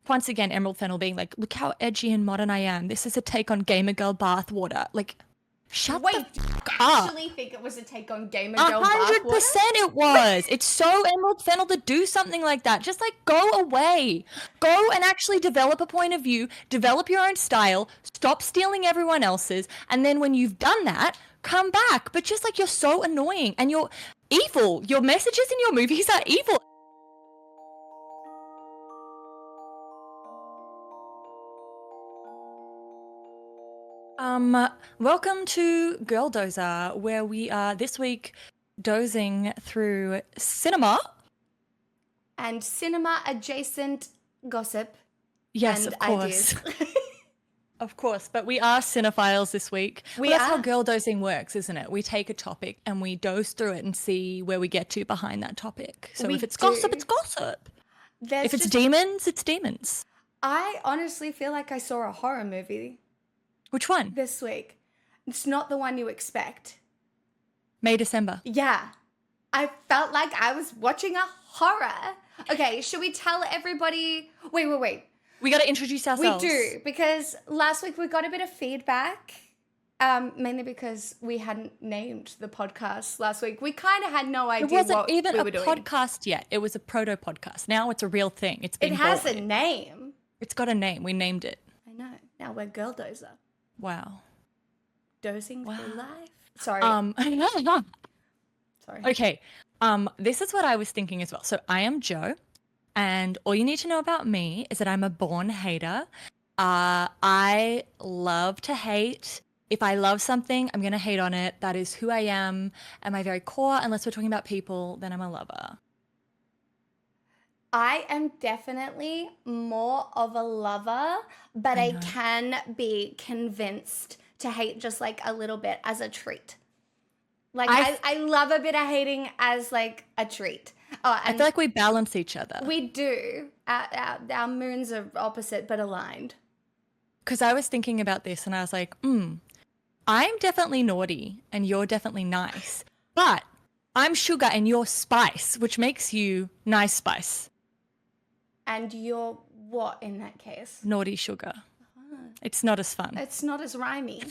once again, Emerald Fennel being like, look how edgy and modern I am. This is a take on Gamer Girl bathwater. Like, shut Wait, the do you fuck up. actually think it was a take on Gamer Girl bathwater? 100% it was. It's so Emerald Fennel to do something like that. Just like go away. Go and actually develop a point of view, develop your own style, stop stealing everyone else's, and then when you've done that, come back. But just like you're so annoying and you're evil. Your messages in your movies are evil. Welcome to GirlDozer, where we are this week dozing through cinema. And cinema adjacent gossip. Yes, and of course. Ideas. Of course, but we are cinephiles this week. That's how girl dozing works, isn't it? We take a topic and we doze through it and see where we get to behind that topic. So if it's gossip, it's gossip. If it's demons, it's demons. I honestly feel like I saw a horror movie. Which one? This week. It's not the one you expect. May December. Yeah. I felt like I was watching a horror. Okay, should we tell everybody? Wait. We got to introduce ourselves. We do, because last week we got a bit of feedback, mainly because we hadn't named the podcast last week. We kind of had no idea what we were doing. It wasn't even a podcast yet. It was a proto-podcast. Now it's a real thing. It has a name. It's got a name. We named it. I know. Now we're GirlDozer. Wow. Dozing through life. Sorry. Sorry. Okay. This is what I was thinking as well. So I am Jo, and all you need to know about me is that I'm a born hater. I love to hate. If I love something, I'm going to hate on it. That is who I am at my very core. Unless we're talking about people, then I'm a lover. I am definitely more of a lover, but I can be convinced to hate just like a little bit as a treat. Like I love a bit of hating as like a treat. Oh, and I feel like we balance each other. We do. Our moons are opposite but aligned. Because I was thinking about this and I was like, I'm definitely naughty and you're definitely nice. But I'm sugar and you're spice, which makes you nice spice. And you're what in that case? Naughty sugar. It's not as fun. It's not as rhymey.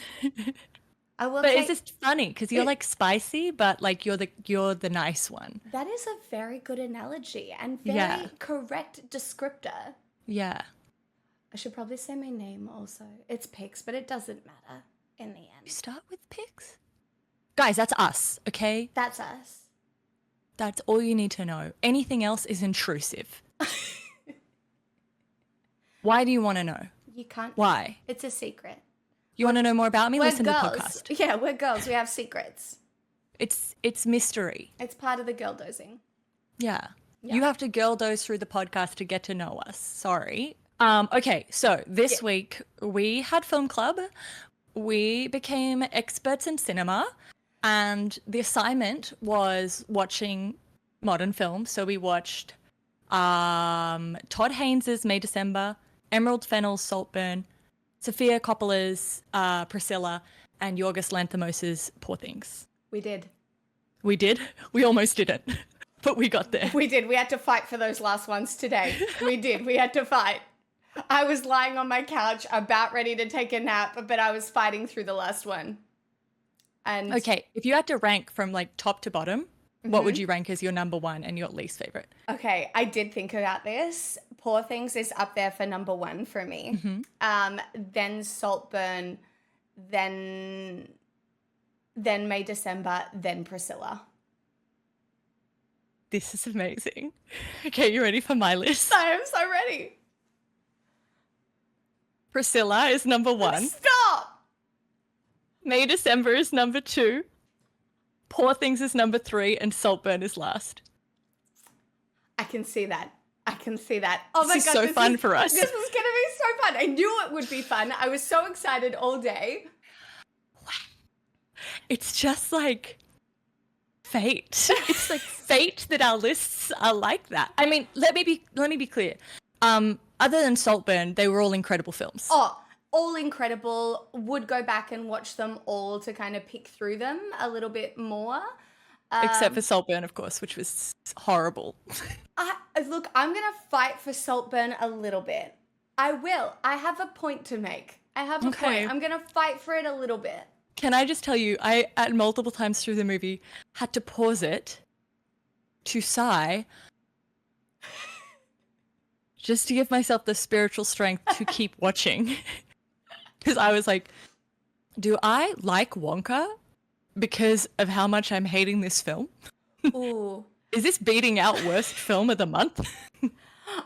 But it's just funny because you're like spicy, but like you're the nice one. That is a very good analogy and very correct descriptor. Yeah. I should probably say my name also. It's Pix, but it doesn't matter in the end. You start with Pix? Guys, that's us, okay? That's us. That's all you need to know. Anything else is intrusive. Why do you want to know? You can't. Why? It's a secret. You want to know more about me? Listen girls. to the podcast. Yeah, we're girls. We have secrets. It's mystery. It's part of the girl dozing. Yeah. You have to girl doze through the podcast to get to know us. Sorry. Okay, so this week we had film club. We became experts in cinema, and the assignment was watching modern films. So we watched Todd Haynes' May December, Emerald Fennell's Saltburn, Sofia Coppola's Priscilla, and Yorgos Lanthimos' Poor Things. We did. We almost didn't, but we got there. We did. We had to fight for those last ones today. We did. We had to fight. I was lying on my couch about ready to take a nap, but I was fighting through the last one. And okay, if you had to rank from like top to bottom, what would you rank as your number one and your least favorite? Okay, I did think about this. Poor Things is up there for number one for me. Then Saltburn, then May December, then Priscilla. This is amazing. Okay, you ready for my list? I am so ready. Priscilla is number one. Stop! May December is number two. Poor Things is number three, and Saltburn is last. I can see that. Oh my God. This is so fun for us. This was going to be so fun. I knew it would be fun. I was so excited all day. It's just like fate. It's like fate that our lists are like that. I mean, let me be clear. Other than Saltburn, they were all incredible films. Oh, all incredible. Would go back and watch them all to kind of pick through them a little bit more. Except for Saltburn, of course, which was horrible. Look, I'm going to fight for Saltburn a little bit. I will. I have a point to make. I have a point. I'm going to fight for it a little bit. Can I just tell you, I, at multiple times through the movie, had to pause it to sigh just to give myself the spiritual strength to keep watching. Because I was like, do I like Wonka because of how much I'm hating this film? Ooh. Is this beating out worst film of the month?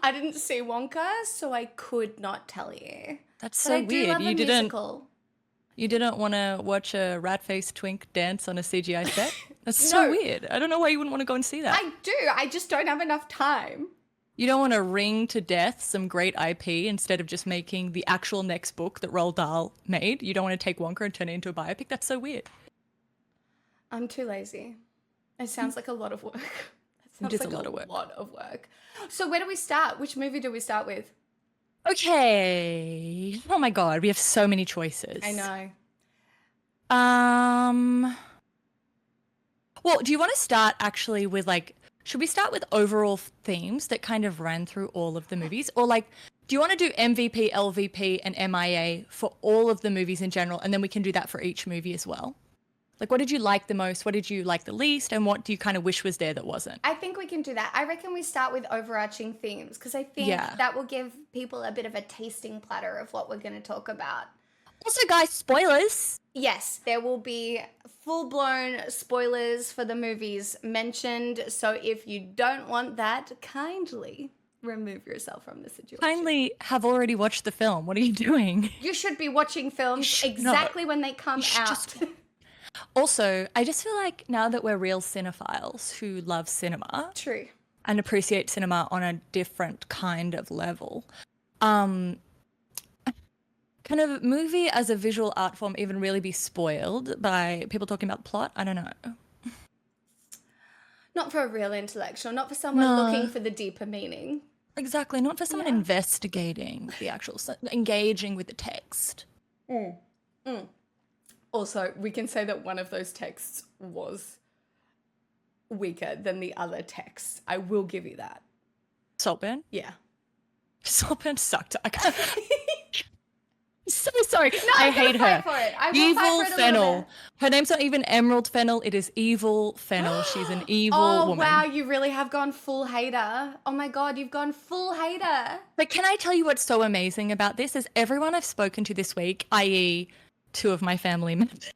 I didn't see Wonka, so I could not tell you. That's so weird. You didn't want to watch a rat-faced twink dance on a CGI set? That's so weird. I don't know why you wouldn't want to go and see that. I do. I just don't have enough time. You don't want to wring to death some great IP instead of just making the actual next book that Roald Dahl made? You don't want to take Wonka and turn it into a biopic? That's so weird. I'm too lazy. It sounds like a lot of work. It is a lot of work. So where do we start? Which movie do we start with? Okay. Oh my God, we have so many choices. I know. Well, do you want to start actually with like, should we start with overall themes that kind of ran through all of the movies? Or like, do you want to do MVP, LVP, and MIA for all of the movies in general? And then we can do that for each movie as well. Like, what did you like the most? What did you like the least? And what do you kind of wish was there that wasn't? I think we can do that. I reckon we start with overarching themes because I think that will give people a bit of a tasting platter of what we're going to talk about. Also, guys, spoilers. Yes, there will be full-blown spoilers for the movies mentioned. So if you don't want that, kindly remove yourself from the situation. Kindly have already watched the film. What are you doing? You should be watching films exactly when they come out. Also, I just feel like now that we're real cinephiles who love cinema. True. And appreciate cinema on a different kind of level, can a movie as a visual art form even really be spoiled by people talking about the plot? I don't know. Not for a real intellectual, not for someone looking for the deeper meaning. Exactly, not for someone investigating the actual, engaging with the text. Also, we can say that one of those texts was weaker than the other texts. I will give you that. Saltburn? Yeah. Saltburn sucked. I can't. So sorry. No, I hate her. For it. I will evil fight for it Fennel. Her name's not even Emerald Fennel. It is Evil Fennel. She's an evil woman. Oh, wow. You really have gone full hater. Oh, my God. You've gone full hater. But can I tell you what's so amazing about this is everyone I've spoken to this week, i.e. 2 of my family members.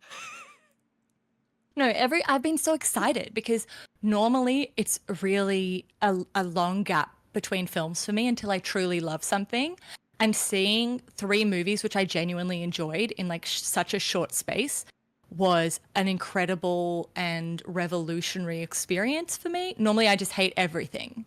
I've been so excited because normally it's really a long gap between films for me until I truly love something. And seeing 3 movies, which I genuinely enjoyed in like such a short space, was an incredible and revolutionary experience for me. Normally I just hate everything.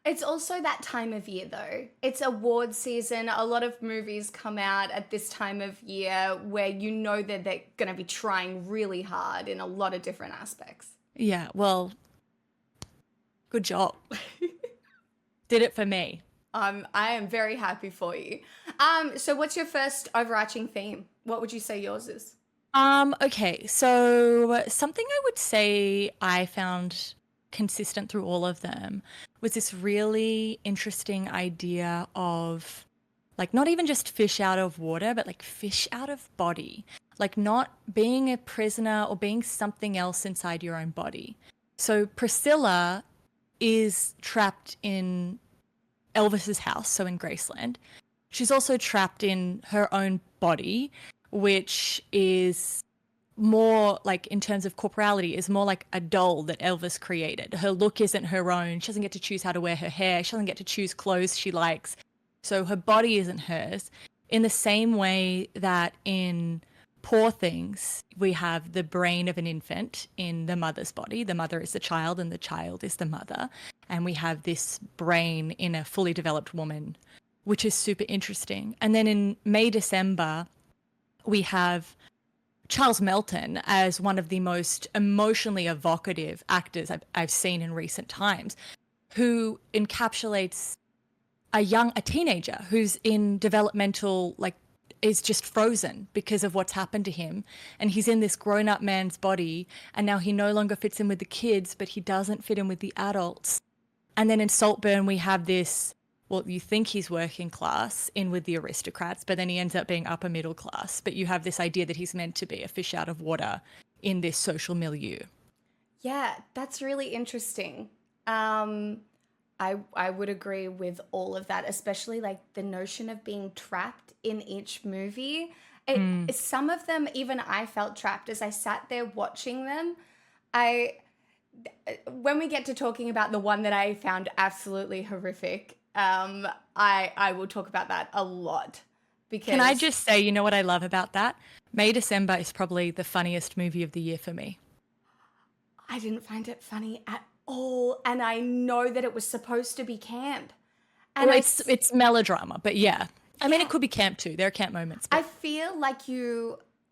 It's also that time of year, though. It's award season. A lot of movies come out at this time of year where you know that they're going to be trying really hard in a lot of different aspects. Yeah, well, good job. Did it for me. I am very happy for you. So what's your first overarching theme? What would you say yours is? Okay, so something I would say I found consistent through all of them was this really interesting idea of like not even just fish out of water, but like fish out of body, like not being a prisoner or being something else inside your own body. So Priscilla is trapped in Elvis's house, so in Graceland. She's also trapped in her own body, which is more like in terms of corporality is more like a doll that Elvis created. Her look isn't her own. She doesn't get to choose how to wear her hair. She doesn't get to choose clothes she likes. So her body isn't hers. In the same way that in Poor Things, we have the brain of an infant in the mother's body. The mother is the child and the child is the mother. And we have this brain in a fully developed woman, which is super interesting. And then in May December, we have Charles Melton as one of the most emotionally evocative actors I've seen in recent times, who encapsulates a teenager who's in developmental, like, is just frozen because of what's happened to him. And he's in this grown-up man's body, and now he no longer fits in with the kids, but he doesn't fit in with the adults. And then in Saltburn, we have this well, you think he's working class in with the aristocrats, but then he ends up being upper middle class. But you have this idea that he's meant to be a fish out of water in this social milieu. Yeah, that's really interesting. I would agree with all of that, especially like the notion of being trapped in each movie. Some of them, even I felt trapped as I sat there watching them. When we get to talking about the one that I found absolutely horrific, I will talk about that a lot. Because Can I just say, you know what I love about that? May December is probably the funniest movie of the year for me. I didn't find it funny at all, and I know that it was supposed to be camp. And well, it's melodrama, but yeah. I mean, it could be camp too. There are camp moments. But I feel like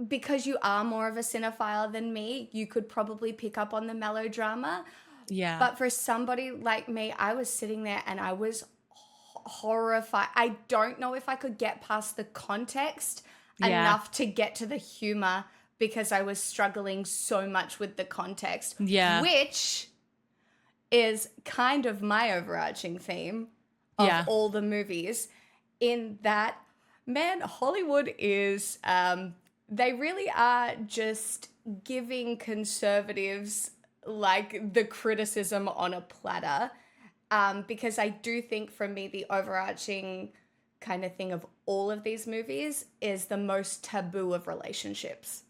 because you are more of a cinephile than me, you could probably pick up on the melodrama. Yeah. But for somebody like me, I was sitting there and I was horrified. I don't know if I could get past the context enough to get to the humor because I was struggling so much with the context. Yeah. Which is kind of my overarching theme of all the movies, in that, man, Hollywood is, they really are just giving conservatives like the criticism on a platter. Because I do think, for me, the overarching kind of thing of all of these movies is the most taboo of relationships.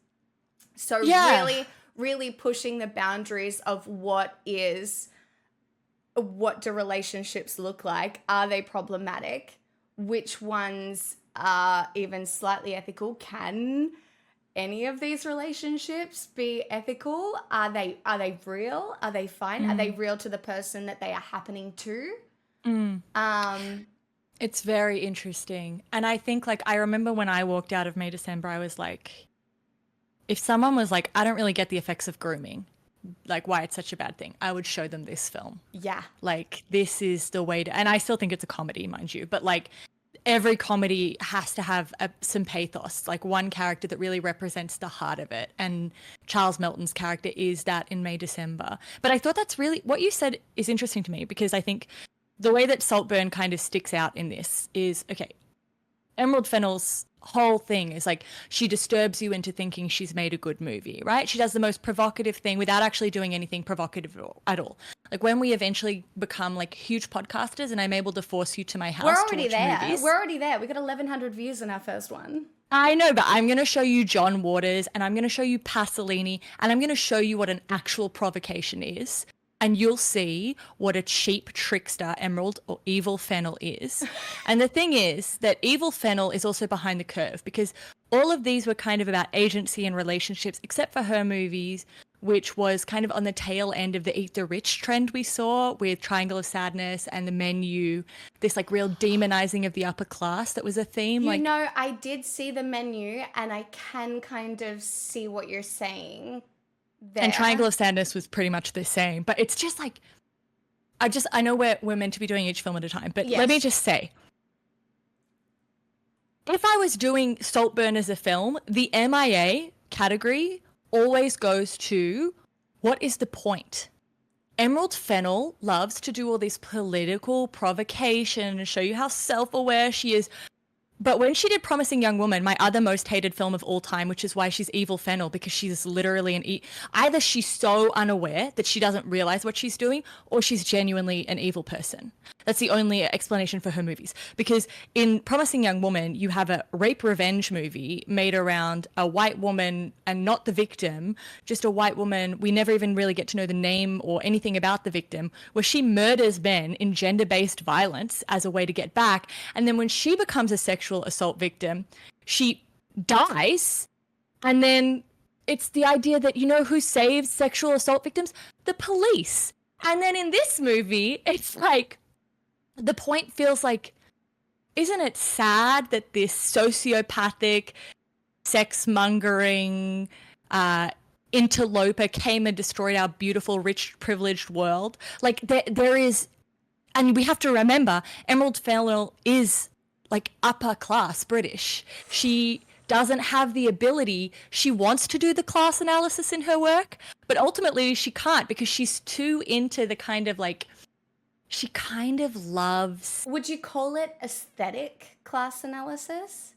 So really, really pushing the boundaries of what do relationships look like? Are they problematic? Which ones are even slightly ethical? Can any of these relationships be ethical? Are they real? Are they fine? Are they real to the person that they are happening to? It's very interesting. And I think, like, I remember when I walked out of May December, I was like, if someone was like, I don't really get the effects of grooming, like why it's such a bad thing, I would show them this film. Yeah. Like, this is the way to, and I still think it's a comedy, mind you, but like every comedy has to have some pathos, like one character that really represents the heart of it. And Charles Melton's character is that in May December. But I thought that's really, what you said is interesting to me, because I think the way that Saltburn kind of sticks out in this is, okay, Emerald Fennell's whole thing is like, she disturbs you into thinking she's made a good movie, right? She does the most provocative thing without actually doing anything provocative at all. Like, when we eventually become like huge podcasters and I'm able to force you to my house We're already to watch there. movies. We're already there. We got 1,100 views on our first one. I know, but I'm going to show you John Waters, and I'm going to show you Pasolini, and I'm going to show you what an actual provocation is. And you'll see what a cheap trickster Emerald or Evil Fennel is. And the thing is that Evil Fennel is also behind the curve, because all of these were kind of about agency and relationships, except for her movies, which was kind of on the tail end of the Eat the Rich trend we saw with Triangle of Sadness and The Menu, this like real demonizing of the upper class that was a theme. You know, I did see The Menu, and I can kind of see what you're saying there. And Triangle of Sadness was pretty much the same, but it's just like, I know we're meant to be doing each film at a time, but let me just say, if I was doing Saltburn as a film, the MIA category always goes to, what is the point? Emerald Fennell loves to do all this political provocation and show you how self-aware she is. But when she did Promising Young Woman, my other most hated film of all time, which is why she's Evil Fennel, because she's literally either she's so unaware that she doesn't realize what she's doing, or she's genuinely an evil person. That's the only explanation for her movies. Because in Promising Young Woman, you have a rape revenge movie made around a white woman, and not the victim, just a white woman. We never even really get to know the name or anything about the victim, where she murders men in gender-based violence as a way to get back. And then when she becomes a sexual assault victim, she dies. And then it's the idea that, you know who saves sexual assault victims? The police. And then in this movie, it's like, the point feels like, isn't it sad that this sociopathic, sex-mongering interloper came and destroyed our beautiful, rich, privileged world? Like, there is, and we have to remember, Emerald Fennell is like upper class British. She doesn't have the ability. She wants to do the class analysis in her work, but ultimately she can't, because she's too into the kind of like she kind of loves. Would you call it aesthetic class analysis?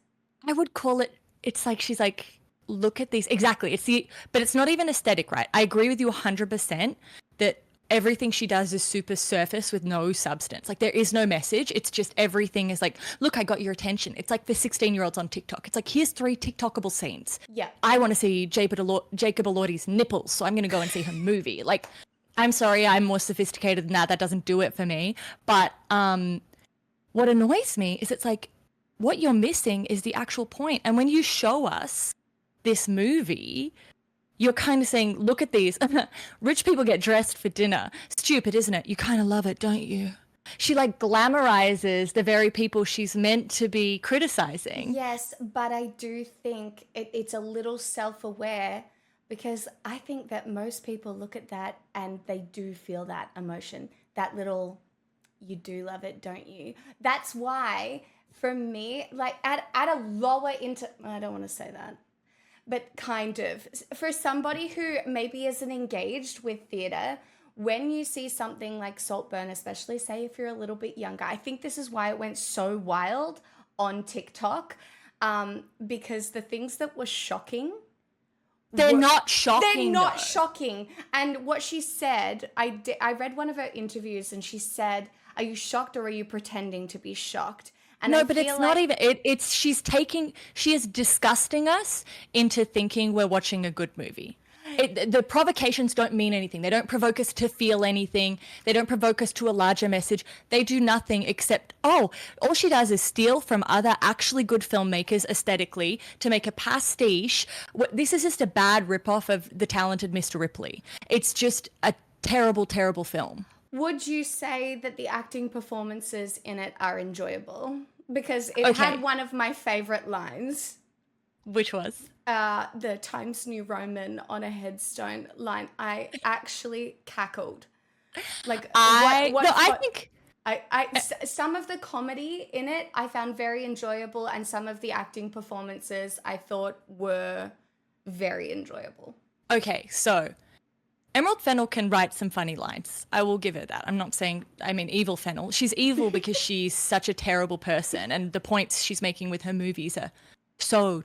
I would call it. It's like she's like, look at these. Exactly. But it's not even aesthetic, right? I agree with you 100% that everything she does is super surface with no substance. Like there is no message. It's just everything is like, look, I got your attention. It's like the 16-year-olds on TikTok. It's like, here's 3 TikTokable scenes. Yeah. I want to see Jacob Elordi's nipples, so I'm going to go and see her movie. Like, I'm sorry, I'm more sophisticated than that. That doesn't do it for me. But what annoys me is it's like, what you're missing is the actual point. And when you show us this movie, you're kind of saying, look at these. Rich people get dressed for dinner. Stupid, isn't it? You kind of love it, don't you? She like glamorizes the very people she's meant to be criticizing. Yes, but I do think it's a little self-aware, because I think that most people look at that and they do feel that emotion, that little, you do love it, don't you? That's why, for me, like at a lower I don't want to say that, but kind of, for somebody who maybe isn't engaged with theatre, when you see something like Saltburn, especially say if you're a little bit younger, I think this is why it went so wild on TikTok, because the things that were shocking, they're not shocking. They're not shocking. And what she said, I read one of her interviews, and she said, "Are you shocked or are you pretending to be shocked?" And no, but it's not even. She is disgusting us into thinking we're watching a good movie. The provocations don't mean anything. They don't provoke us to feel anything. They don't provoke us to a larger message. They do nothing except, all she does is steal from other actually good filmmakers aesthetically to make a pastiche. This is just a bad ripoff of The Talented Mr. Ripley. It's just a terrible, terrible film. Would you say that the acting performances in it are enjoyable? Because it had one of my favorite lines. Which was? The Times New Roman on a headstone line. I actually cackled. Like, I think some of the comedy in it I found very enjoyable, and some of the acting performances I thought were very enjoyable. Okay, so Emerald Fennell can write some funny lines. I will give her that. I'm not saying, evil Fennell. She's evil because she's such a terrible person, and the points she's making with her movies are so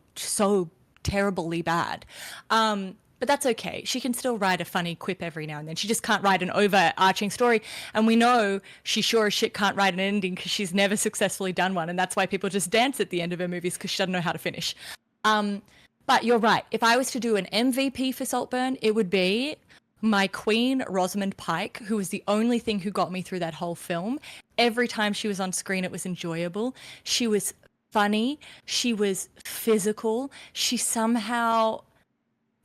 terribly bad. But that's okay. She can still write a funny quip every now and then. She just can't write an overarching story. And we know she sure as shit can't write an ending because she's never successfully done one. And that's why people just dance at the end of her movies, because she doesn't know how to finish. But you're right. If I was to do an MVP for Saltburn, it would be my queen, Rosamund Pike, who was the only thing who got me through that whole film. Every time she was on screen, it was enjoyable. She was funny. She was physical. She somehow,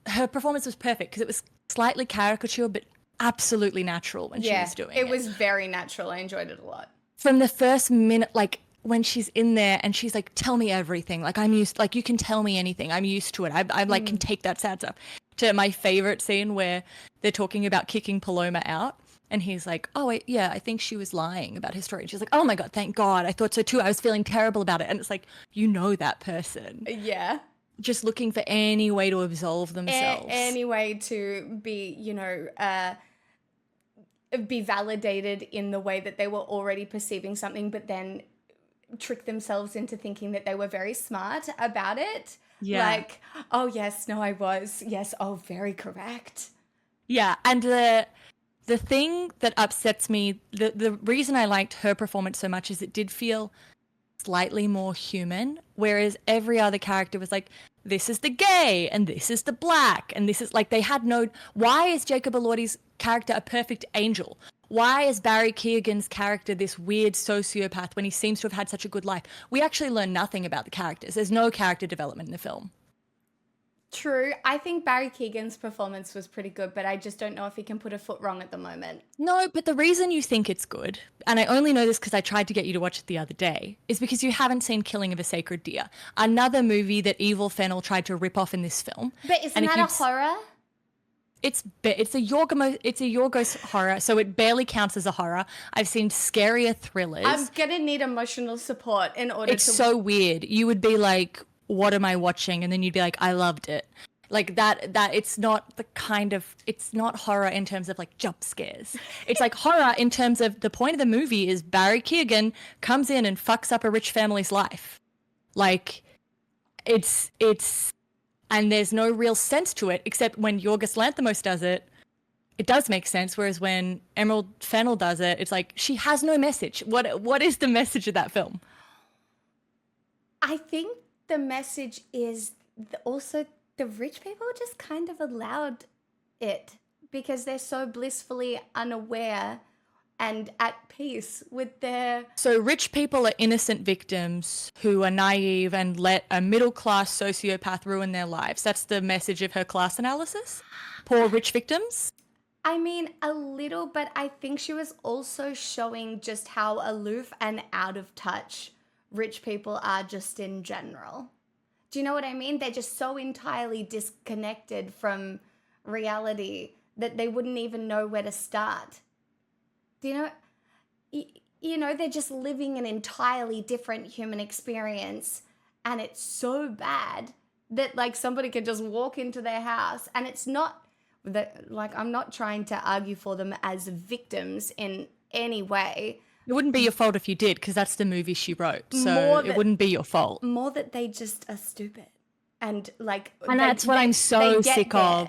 her performance was perfect because it was slightly caricature, but absolutely natural when she was doing it. It was very natural. I enjoyed it a lot. From the first minute, like when she's in there and she's like, tell me everything. Like you can tell me anything. I'm used to it. I like can take that sad stuff. To my favorite scene where they're talking about kicking Paloma out. And he's like, I think she was lying about her story. And she's like, oh my God, thank God. I thought so too. I was feeling terrible about it. And it's like, that person. Yeah. Just looking for any way to absolve themselves. Any way to be, be validated in the way that they were already perceiving something, but then trick themselves into thinking that they were very smart about it. Yeah. Like, oh, yes, no, I was. Yes, oh, very correct. Yeah, and the thing that upsets me, the reason I liked her performance so much is it did feel slightly more human, whereas every other character was like, this is the gay, and this is the black, and this is like, they had no, why is Jacob Elordi's character a perfect angel? Why is Barry Keoghan's character this weird sociopath when he seems to have had such a good life? We actually learn nothing about the characters. There's no character development in the film. True. I think Barry Keoghan's performance was pretty good, but I just don't know if he can put a foot wrong at the moment. No, but the reason you think it's good, and I only know this because I tried to get you to watch it the other day, is because you haven't seen Killing of a Sacred Deer, another movie that evil Fennell tried to rip off in this film. But isn't that a horror? It's a Yorgos horror, so it barely counts as a horror. I've seen scarier thrillers. I'm gonna need emotional support in order It's so weird. You would be like, what am I watching? And then you'd be like, I loved it. Like that it's not it's not horror in terms of like jump scares. It's like horror in terms of the point of the movie is Barry Keoghan comes in and fucks up a rich family's life. Like it's and there's no real sense to it except when Yorgos Lanthimos does it. It does make sense, whereas when Emerald Fennell does it, it's like she has no message. What is the message of that film? I think the message is also the rich people just kind of allowed it because they're so blissfully unaware and at peace with their... So rich people are innocent victims who are naive and let a middle-class sociopath ruin their lives. That's the message of her class analysis? Poor rich victims? I mean, a little, but I think she was also showing just how aloof and out of touch rich people are just in general. Do you know what I mean? They're just so entirely disconnected from reality that they wouldn't even know where to start. Do you know? You know, they're just living an entirely different human experience, and it's so bad that like somebody could just walk into their house, and it's not that like I'm not trying to argue for them as victims in any way. It wouldn't be your fault if you did, because that's the movie she wrote. So it wouldn't be your fault. More that they just are stupid. And like... And that's what I'm so sick of.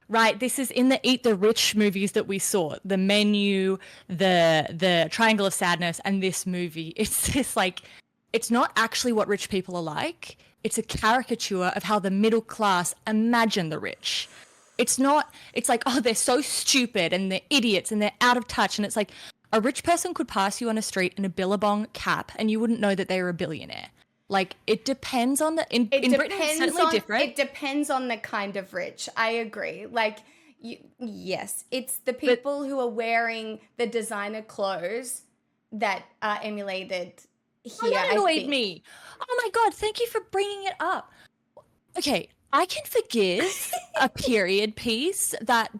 Right, this is in the Eat the Rich movies that we saw. The Menu, the Triangle of Sadness, and this movie. It's just like, it's not actually what rich people are like. It's a caricature of how the middle class imagine the rich. It's not, it's like, oh, they're so stupid and they're idiots and they're out of touch. And it's like, a rich person could pass you on a street in a Billabong cap and you wouldn't know that they were a billionaire. Like, it depends on the... In Britain, it's certainly different. It depends on the kind of rich. I agree. Like, yes, it's the people who are wearing the designer clothes that are emulated here, that annoyed me. Oh my God, thank you for bringing it up. Okay, I can forgive a period piece that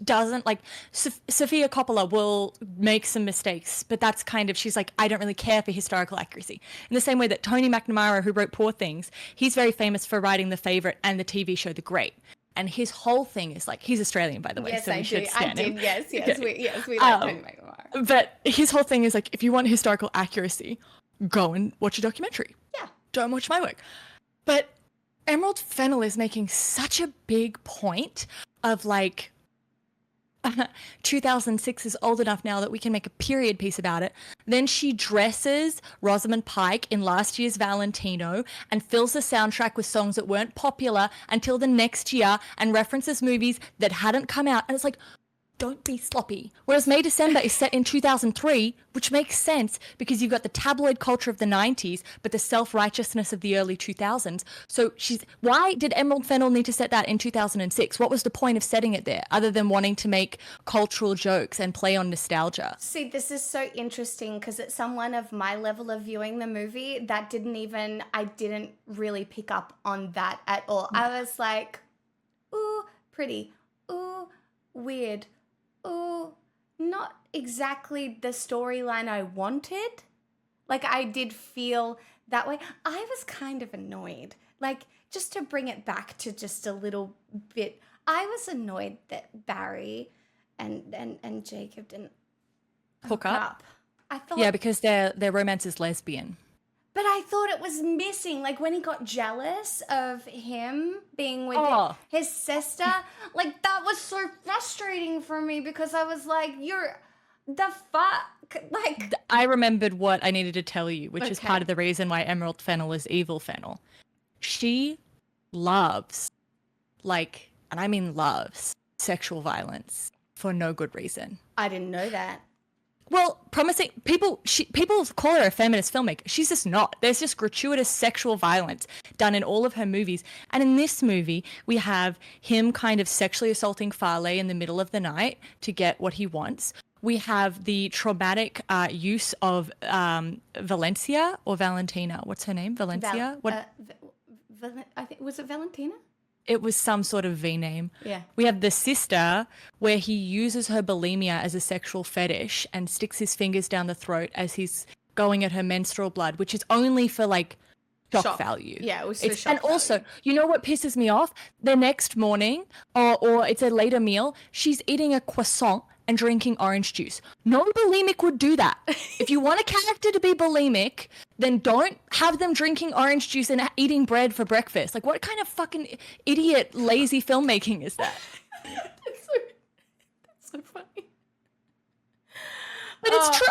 doesn't like Sofia Coppola will make some mistakes, but that's kind of, she's like, I don't really care for historical accuracy. In the same way that Tony McNamara, who wrote Poor Things, he's very famous for writing The Favourite and the TV show The Great. And his whole thing is like, he's Australian, by the way. Yes, so I should do. stand him. Yes, we like Tony McNamara. But his whole thing is like, if you want historical accuracy, go and watch a documentary. Yeah. Don't watch my work. But Emerald Fennell is making such a big point of like, 2006 is old enough now that we can make a period piece about it. Then she dresses Rosamund Pike in last year's Valentino and fills the soundtrack with songs that weren't popular until the next year and references movies that hadn't come out. And it's like, don't be sloppy. Whereas May December is set in 2003, which makes sense because you've got the tabloid culture of the 90s, but the self-righteousness of the early 2000s. So why did Emerald Fennell need to set that in 2006? What was the point of setting it there other than wanting to make cultural jokes and play on nostalgia? See, this is so interesting because at someone of my level of viewing the movie, I didn't really pick up on that at all. I was like, ooh, pretty, ooh, weird. Oh, not exactly the storyline I wanted. Like, I did feel that way. I was kind of annoyed. Like, just to bring it back to just a little bit, I was annoyed that Barry and Jacob didn't hook up. I thought... Yeah, because their romance is lesbian. But I thought it was missing. Like, when he got jealous of him being with his sister, like, that was so frustrating for me because I was like, you're the fuck? Like, I remembered what I needed to tell you, which is part of the reason why Emerald Fennell is evil Fennel. She loves, like, and I mean loves, sexual violence for no good reason. I didn't know that. Well, promising people call her a feminist filmmaker. She's just not. There's just gratuitous sexual violence done in all of her movies. And in this movie, we have him kind of sexually assaulting Farley in the middle of the night to get what he wants. We have the traumatic use of Valencia or Valentina. What's her name? Valencia? I think, was it Valentina? It was some sort of V name. Yeah. We have the sister where he uses her bulimia as a sexual fetish and sticks his fingers down the throat as he's going at her menstrual blood, which is only for like shock value. Yeah, it was so shock and value. Also, you know what pisses me off? The next morning, or it's a later meal, she's eating a croissant and drinking orange juice. No bulimic would do that. If you want a character to be bulimic, then don't have them drinking orange juice and eating bread for breakfast. Like, what kind of fucking idiot, lazy filmmaking is that? That's so funny. But it's true.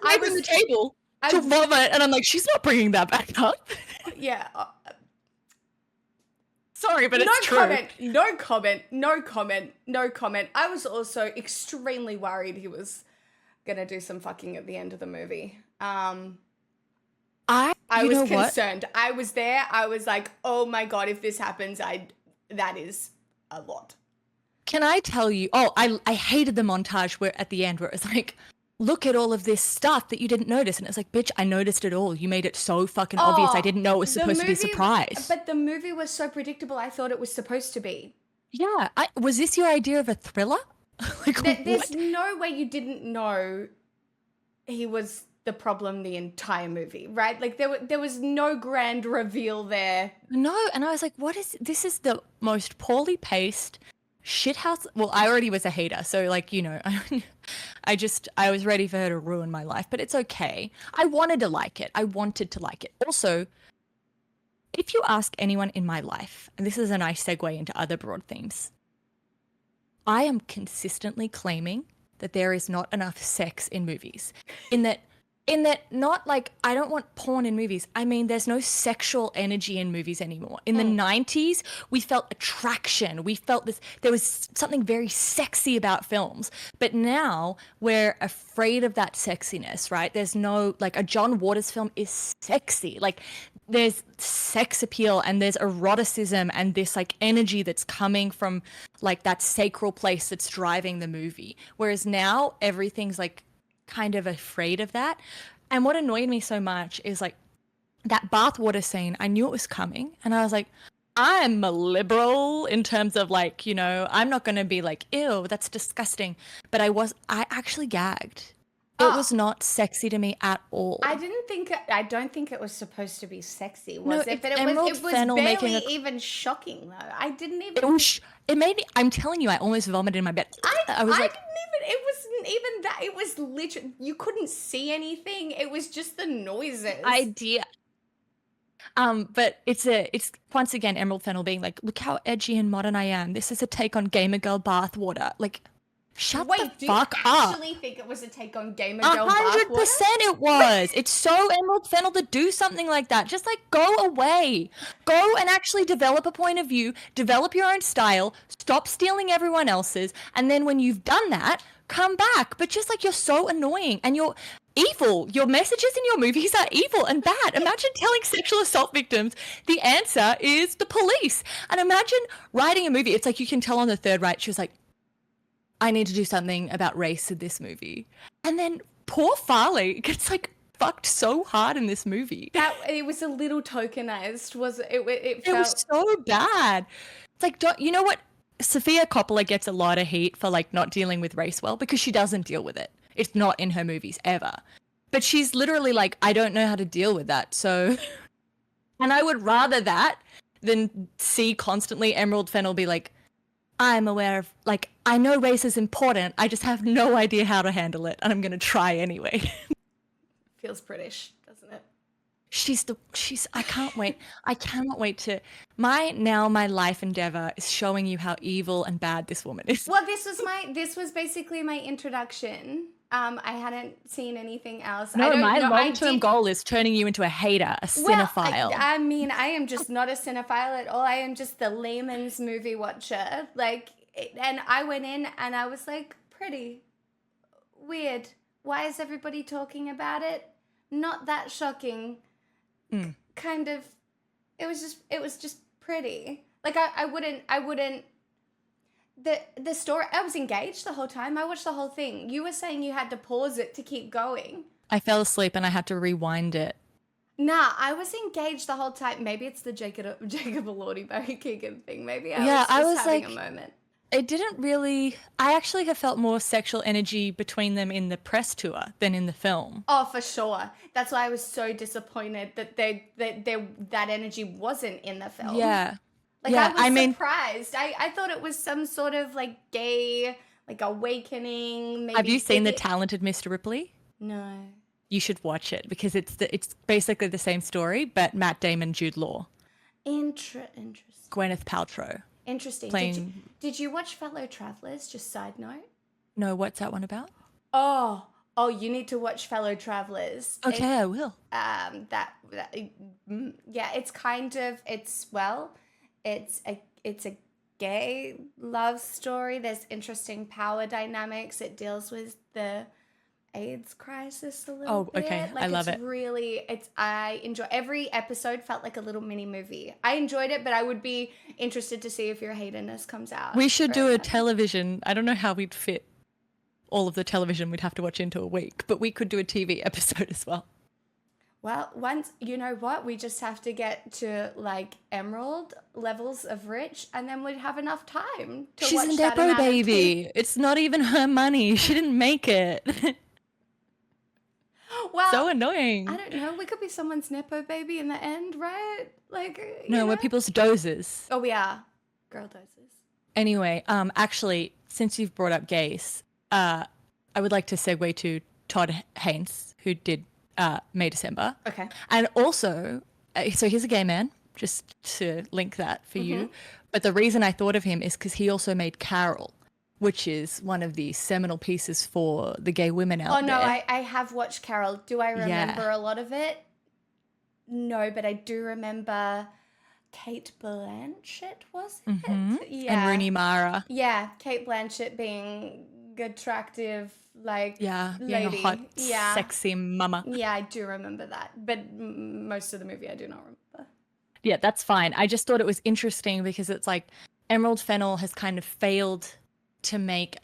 I was on the table to vomit, and I'm like, she's not bringing that back up. Yeah. Sorry, but it's true. No comment. I was also extremely worried he was gonna do some fucking at the end of the movie. I was concerned. What? I was there. I was like, oh my God, if this happens, that is a lot. Can I tell you? Oh, I hated the montage where at the end where it was like, look at all of this stuff that you didn't notice. And it's like, bitch, I noticed it all. You made it so fucking obvious. I didn't know it was supposed to be a surprise. But the movie was so predictable. I thought it was supposed to be. Yeah. Was this your idea of a thriller? There's no way you didn't know he was the problem the entire movie, right? Like there was no grand reveal there. No. And I was like, this is the most poorly paced shithouse. Well, I already was a hater, so like, you know, I was ready for her to ruin my life, but it's okay. I wanted to like it. Also, if you ask anyone in my life, and this is a nice segue into other broad themes, I am consistently claiming that there is not enough sex in movies. In that not like, I don't want porn in movies. I mean, there's no sexual energy in movies anymore. In the 90s, we felt attraction. We felt there was something very sexy about films. But now we're afraid of that sexiness, right? There's no, like, a John Waters film is sexy. Like, there's sex appeal and there's eroticism and this like energy that's coming from like that sacral place that's driving the movie. Whereas now everything's like, kind of afraid of that. And what annoyed me so much is like that bathwater scene. I knew it was coming and I was like, I'm a liberal in terms of like, you know, I'm not going to be like, ew, that's disgusting. But I actually gagged. It was not sexy to me at all. I don't think it was supposed to be sexy, was it? But it was Fennell barely even shocking though. I didn't even. It made me. I'm telling you, I almost vomited in my bed. I was like, didn't even. It wasn't even that. It was literally. You couldn't see anything. It was just the noises. But it's once again Emerald Fennell being like, look how edgy and modern I am. This is a take on Gamer Girl bathwater. Like, shut the fuck up. Do you actually think it was a take on Gamer Girl bathwater? 100% it was. It's so Emerald Fennell to do something like that. Just like go away. Go and actually develop a point of view, develop your own style, stop stealing everyone else's, and then when you've done that, come back. But just like you're so annoying and you're evil. Your messages in your movies are evil and bad. Imagine telling sexual assault victims the answer is the police. And imagine writing a movie. It's like you can tell on the third write, she was like, I need to do something about race in this movie. And then poor Farley gets like fucked so hard in this movie. That it was a little tokenized, was it? It was so bad. It's like, you know what? Sofia Coppola gets a lot of heat for like not dealing with race well because she doesn't deal with it. It's not in her movies ever. But she's literally like, I don't know how to deal with that. So, and I would rather that than see constantly Emerald Fennell be like, I'm aware of, like, I know race is important. I just have no idea how to handle it. And I'm going to try anyway. Feels British, doesn't it? I can't wait. I cannot wait to, my life endeavor is showing you how evil and bad this woman is. Well, this was basically my introduction. I hadn't seen anything else. No, my long-term goal is turning you into a hater, a cinephile. I mean, I am just not a cinephile at all. I am just the layman's movie watcher. Like, and I went in and I was like, pretty weird. Why is everybody talking about it? Not that shocking. Kind of. It was just pretty. Like I wouldn't. The story, I was engaged the whole time. I watched the whole thing. You were saying you had to pause it to keep going. I fell asleep and I had to rewind it. Nah, I was engaged the whole time. Maybe it's the Jacob Elordi Barry Keoghan thing. Maybe I was having a moment. it didn't really. I actually have felt more sexual energy between them in the press tour than in the film. Oh, for sure. That's why I was so disappointed that that energy wasn't in the film. Yeah. Like, Yeah, I was mean, surprised. I thought it was some sort of like gay, like awakening. Maybe have you seen The maybe- Talented Mr. Ripley? No. You should watch it because it's basically the same story, but Matt Damon, Jude Law, Interesting. Gwyneth Paltrow. Interesting. Playing... Did you watch Fellow Travelers? Just side note. No, what's that one about? Oh, you need to watch Fellow Travelers. Okay, I will. Yeah, it's kind of it's a gay love story. There's interesting power dynamics. It deals with the AIDS crisis a little bit. Okay. Like, I love it. I enjoy every episode. Felt like a little mini movie. I enjoyed it, but I would be interested to see if Your Haterness comes out. We should do a television. I don't know how we'd fit all of the television we'd have to watch into a week, but we could do a TV episode as well. Well, once, you know what, we just have to get to like emerald levels of rich, and then we'd have enough time to She's watch a that Nepo amount of baby. It's not even her money. She didn't make it. Well, so annoying. I don't know. We could be someone's Nepo baby in the end, right? Like, no, we're people's dozers. Oh, we are. GirlDozers. Anyway, actually, since you've brought up gays, I would like to segue to Todd Haynes, who did May December. Okay. And also, so he's a gay man, just to link that for you. But the reason I thought of him is because he also made Carol, which is one of the seminal pieces for the gay women out there. Oh, no, I have watched Carol. Do I remember a lot of it? No, but I do remember Kate Blanchett, was it? Yeah. And Rooney Mara. Yeah, Kate Blanchett being attractive, like, being lady. a hot, sexy mama. Yeah, I do remember that. But most of the movie I do not remember. Yeah, that's fine. I just thought it was interesting because it's like Emerald Fennell has kind of failed to make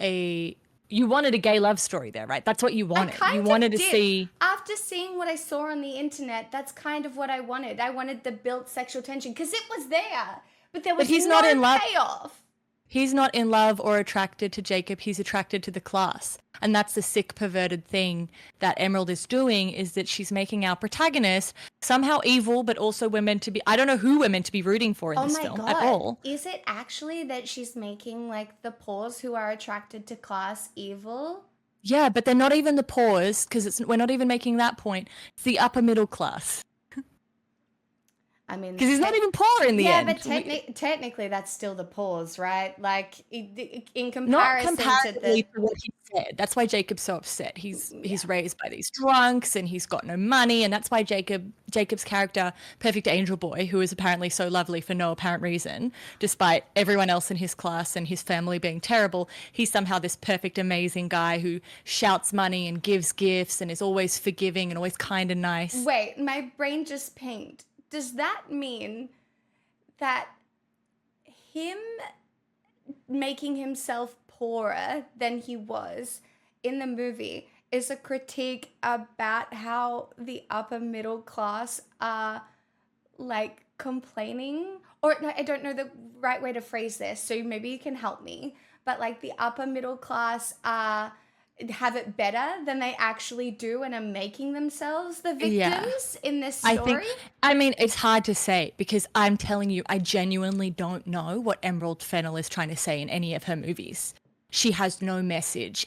you wanted a gay love story there, right? That's what you wanted. You wanted to see... After seeing what I saw on the internet, that's kind of what I wanted. I wanted the built sexual tension because it was there, but there was he's no not in love. payoff. He's not in love or attracted to Jacob. He's attracted to the class. And that's the sick, perverted thing that Emerald is doing, is that she's making our protagonist somehow evil, but also we're meant to be... I don't know who we're meant to be rooting for in this film at all. Is it actually that she's making, like, the poors who are attracted to class evil? Yeah, but they're not even the poors, because we're not even making that point. It's the upper middle class. I mean, because he's not even poor in the end. Yeah, but technically that's still the pause, right? Like, in comparison, not comparatively to what he said. That's why Jacob's so upset. He's raised by these drunks and he's got no money, and that's why Jacob's character, Perfect Angel Boy, who is apparently so lovely for no apparent reason, despite everyone else in his class and his family being terrible, he's somehow this perfect, amazing guy who shouts money and gives gifts and is always forgiving and always kind and nice. Wait, my brain just pinged. Does that mean that him making himself poorer than he was in the movie is a critique about how the upper middle class are, like, complaining? Or, no, I don't know the right way to phrase this, so maybe you can help me. But, like, the upper middle class have it better than they actually do and are making themselves the victims in this story? I mean, it's hard to say because I'm telling you, I genuinely don't know what Emerald Fennell is trying to say in any of her movies. She has no message.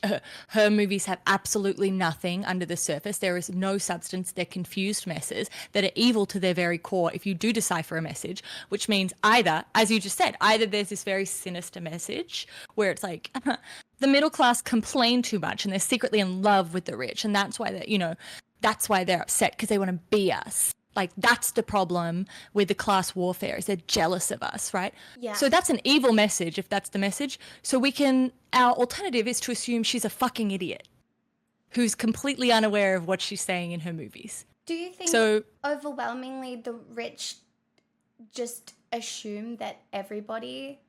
Her movies have absolutely nothing under the surface. There is no substance. They're confused messes that are evil to their very core if you do decipher a message, which means either, as you just said, either there's this very sinister message where it's like the middle class complain too much and they're secretly in love with the rich, and that's why that's why they're upset, because they want to be us. Like, that's the problem with the class warfare, is they're jealous of us, right? Yeah. So that's an evil message, if that's the message. So our alternative is to assume she's a fucking idiot who's completely unaware of what she's saying in her movies. Do you think overwhelmingly the rich just assume that everybody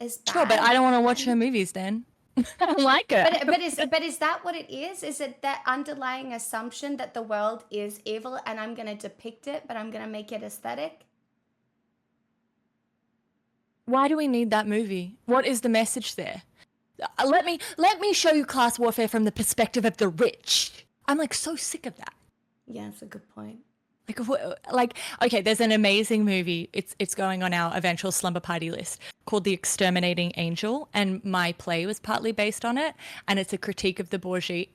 is bad? Sure, but I don't want to watch her movies then. I don't like it. But is that what it is? Is it that underlying assumption that the world is evil and I'm going to depict it, but I'm going to make it aesthetic? Why do we need that movie? What is the message there? Let me show you class warfare from the perspective of the rich. I'm like so sick of that. Yeah, that's a good point. Like, okay, there's an amazing movie. It's going on our eventual slumber party list called The Exterminating Angel, and my play was partly based on it. And it's a critique of the bourgeoisie.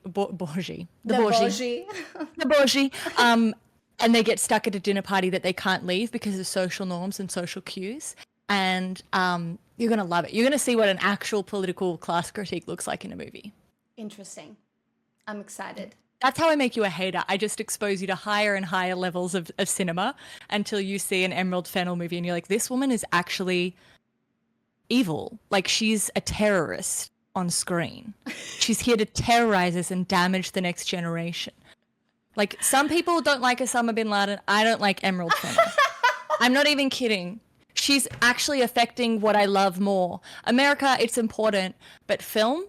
And they get stuck at a dinner party that they can't leave because of social norms and social cues. And you're gonna love it. You're gonna see what an actual political class critique looks like in a movie. Interesting. I'm excited. That's how I make you a hater. I just expose you to higher and higher levels of cinema until you see an Emerald Fennell movie and you're like, this woman is actually evil. Like, she's a terrorist on screen. She's here to terrorize us and damage the next generation. Like, some people don't like Osama bin Laden. I don't like Emerald Fennell. I'm not even kidding. She's actually affecting what I love more. America, it's important, but film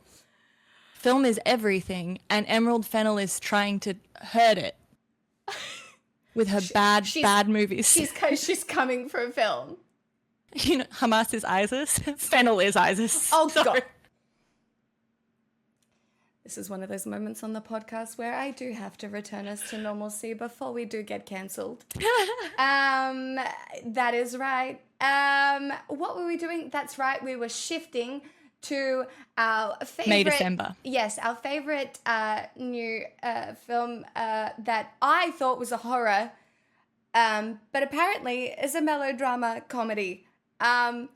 is everything, and Emerald Fennell is trying to hurt it with her bad movies. She's coming for film. You know, Hamas is ISIS. Fennell is ISIS. Oh, God. This is one of those moments on the podcast where I do have to return us to normalcy before we do get cancelled. That is right. What were we doing? That's right. We were shifting to our favorite May December. Yes, our favorite new film that I thought was a horror, but apparently is a melodrama comedy. I'm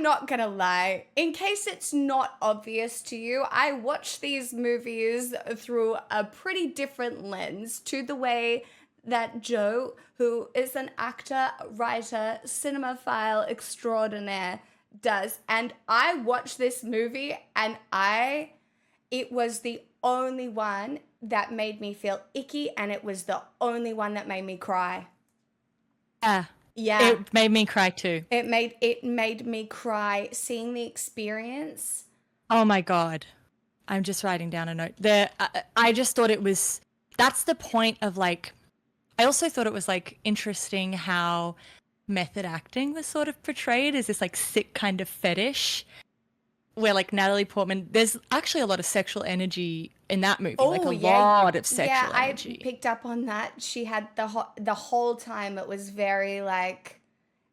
not gonna lie. In case it's not obvious to you, I watch these movies through a pretty different lens to the way that Jo, who is an actor, writer, cinemaphile extraordinaire, does. And I watched this movie and it was the only one that made me feel icky, and it was the only one that made me cry. Yeah. It made me cry too. It made me cry seeing the experience. Oh my God. I'm just writing down a note. I just thought that's the point of, like, I also thought it was, like, interesting how method acting was sort of portrayed as this, like, sick kind of fetish where, like, Natalie Portman, there's actually a lot of sexual energy in that movie. Oh, like a lot of sexual energy. Yeah, I picked up on that. She had the whole time it was very, like,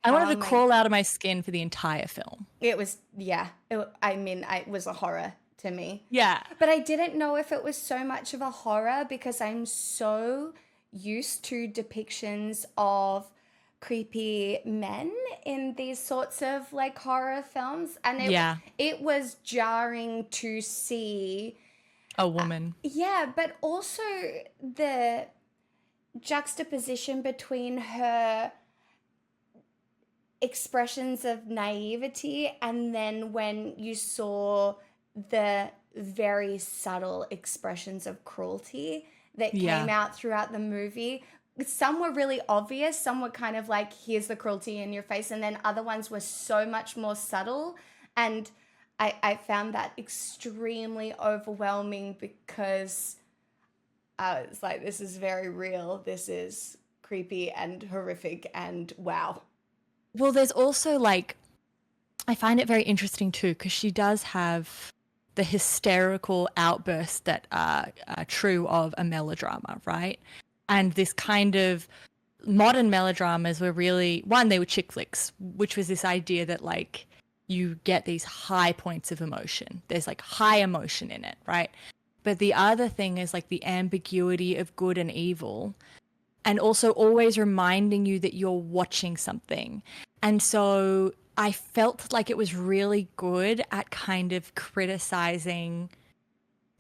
I wanted to crawl out of my skin for the entire film. It was, yeah. It was a horror to me. Yeah. But I didn't know if it was so much of a horror because I'm so used to depictions of creepy men in these sorts of, like, horror films, and it was jarring to see a woman. But also the juxtaposition between her expressions of naivety and then when you saw the very subtle expressions of cruelty that came out throughout the movie. Some were really obvious. Some were kind of like, here's the cruelty in your face. And then other ones were so much more subtle. And I found that extremely overwhelming because I was like, this is very real. This is creepy and horrific and wow. Well, there's also, like, I find it very interesting too because she does have the hysterical outbursts that are true of a melodrama, right? And this kind of modern melodramas were really, one, they were chick flicks, which was this idea that, like, you get these high points of emotion. There's, like, high emotion in it, right? But the other thing is, like, the ambiguity of good and evil, and also always reminding you that you're watching something. And so I felt like it was really good at kind of criticizing,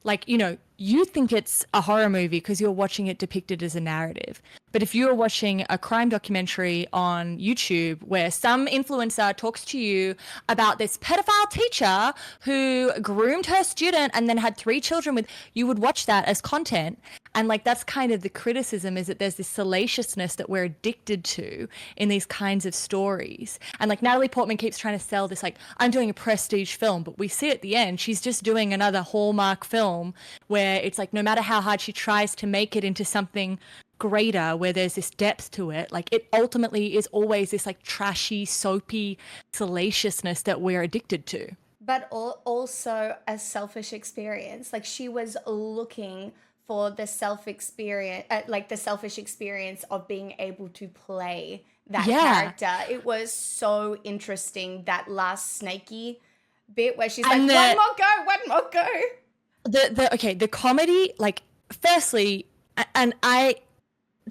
like, you know, you think it's a horror movie because you're watching it depicted as a narrative. But if you're watching a crime documentary on YouTube where some influencer talks to you about this pedophile teacher who groomed her student and then had 3 children with, you would watch that as content. And, like, that's kind of the criticism, is that there's this salaciousness that we're addicted to in these kinds of stories. And, like, Natalie Portman keeps trying to sell this, like, I'm doing a prestige film, but we see at the end she's just doing another Hallmark film where it's like no matter how hard she tries to make it into something greater, where there's this depth to it, like it ultimately is always this like trashy, soapy salaciousness that we're addicted to. But also a selfish experience. Like she was looking for the the selfish experience of being able to play that character. It was so interesting, that last snaky bit where she's like, one more go. The comedy, like, firstly, and I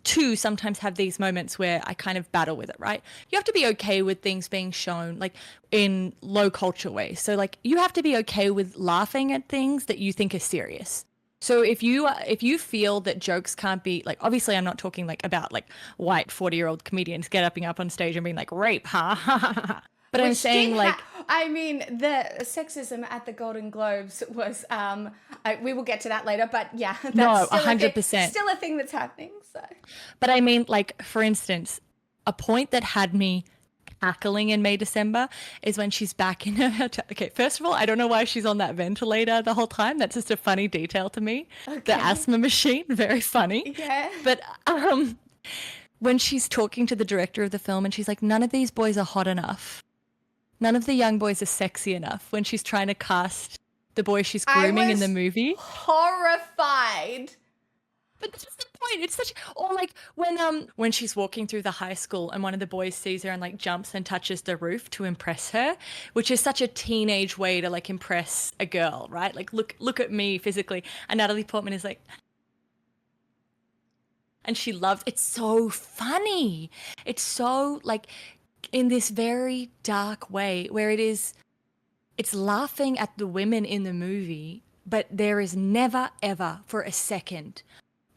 too sometimes have these moments where I kind of battle with it, right? You have to be okay with things being shown like in low culture ways. So like you have to be okay with laughing at things that you think are serious. So if you feel that jokes can't be like, obviously I'm not talking like about like white 40-year-old comedians getting up on stage and being like rape, ha ha ha ha. But I'm saying like, I mean, the sexism at the Golden Globes was, we will get to that later, but yeah, that's no, 100%. Still a thing that's happening. So, but I mean, like, for instance, a point that had me cackling in May December is when she's back in her hotel. Okay, first of all, I don't know why she's on that ventilator the whole time. That's just a funny detail to me. Okay. The asthma machine, very funny. Yeah. But when she's talking to the director of the film and she's like, none of these boys are hot enough. None of the young boys are sexy enough, when she's trying to cast the boy she's grooming in the movie. Horrified. But that's the point. It's such, or like when she's walking through the high school and one of the boys sees her and like jumps and touches the roof to impress her, which is such a teenage way to like impress a girl, right? Like look at me physically. And Natalie Portman is like, and she loves, it's so funny. It's so like, in this very dark way where it's laughing at the women in the movie, but there is never, ever for a second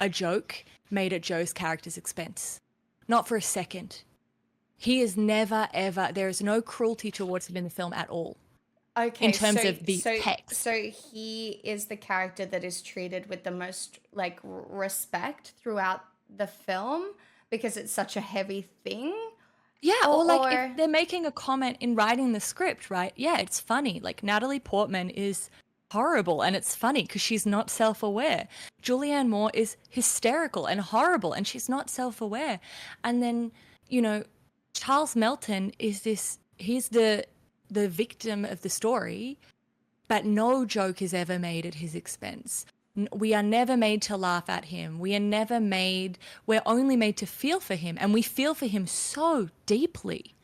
a joke made at Joe's character's expense. Not for a second. He is never, ever, there is no cruelty towards him in the film at all. Okay, in terms of the text. So he is the character that is treated with the most like respect throughout the film because it's such a heavy thing. Yeah, or like if they're making a comment in writing the script, right? Yeah, it's funny. Like Natalie Portman is horrible and it's funny because she's not self-aware. Julianne Moore is hysterical and horrible and she's not self-aware. And then, you know, Charles Melton is he's the victim of the story, but no joke is ever made at his expense. We are never made to laugh at him. We're only made to feel for him, and we feel for him so deeply.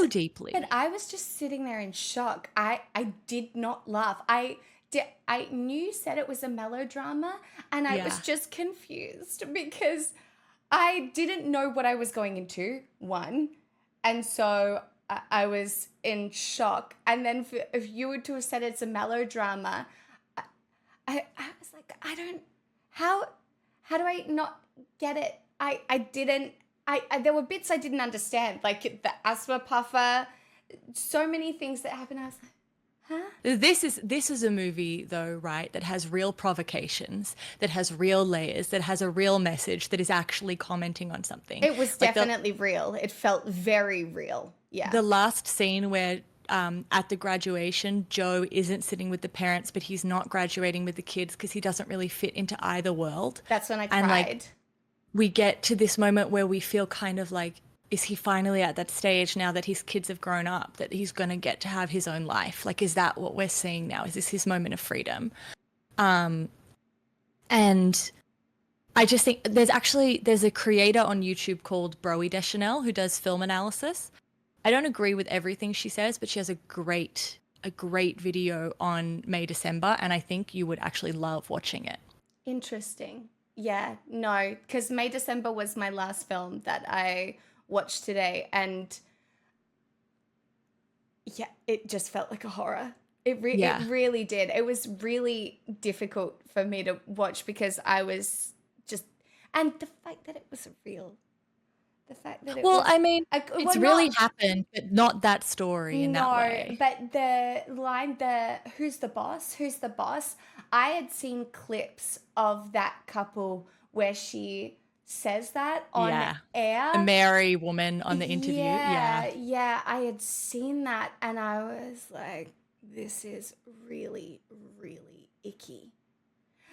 Deeply. But I was just sitting there in shock. I did not laugh. I knew you said it was a melodrama, and I was just confused because I didn't know what I was going into, one. And so I was in shock. And then if you were to have said it's a melodrama, I was like, how do I not get it? There were bits I didn't understand, like the asthma puffer, so many things that happened. I was like, huh? This is a movie though, right, that has real provocations, that has real layers, that has a real message, that is actually commenting on something. It was definitely real. It felt very real. Yeah. The last scene where at the graduation, Joe isn't sitting with the parents, but he's not graduating with the kids because he doesn't really fit into either world. That's when I cried. And like, we get to this moment where we feel kind of like, is he finally at that stage now that his kids have grown up, that he's going to get to have his own life? Like, is that what we're seeing now? Is this his moment of freedom? And I just think there's a creator on YouTube called Broe Deschanel who does film analysis. I don't agree with everything she says, but she has a great video on May December, and I think you would actually love watching it. Interesting. Yeah, no, because May December was my last film that I watched today, and yeah, it just felt like a horror. It really did. It was really difficult for me to watch because I was just, and the fact that it was real. The fact that it's really happened, but not that story in that way. No, but the line, who's the boss? Who's the boss? I had seen clips of that couple where she says that on air. The Mary woman on the interview. Yeah, I had seen that and I was like, this is really, really icky.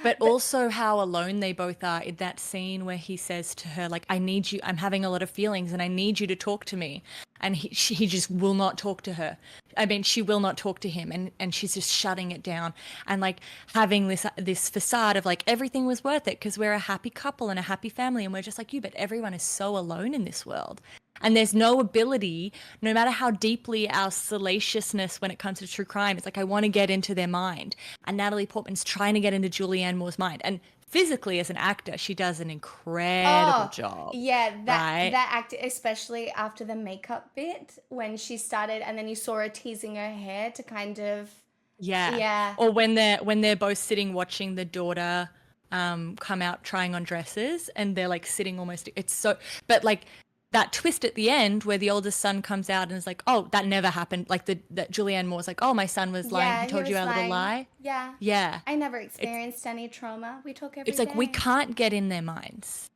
But also how alone they both are in that scene where he says to her, like, I need you, I'm having a lot of feelings and I need you to talk to me. And he just will not talk to her. I mean, she will not talk to him, and she's just shutting it down and like having this facade of like everything was worth it because we're a happy couple and a happy family, and we're just like you, but everyone is so alone in this world. And there's no ability, no matter how deeply our salaciousness when it comes to true crime, it's like I want to get into their mind. And Natalie Portman's trying to get into Julianne Moore's mind. And physically as an actor, she does an incredible job. Yeah, right? that act, especially after the makeup bit when she started, and then you saw her teasing her hair to kind of yeah. Or when they're both sitting watching the daughter come out trying on dresses, and they're like sitting almost. It's so, but like that twist at the end where the oldest son comes out and is like, oh, that never happened. Like that Julianne Moore's like, oh, my son was lying. He told you a little lie. Yeah. Yeah. I never experienced any trauma. We talk every day. It's like we can't get in their minds.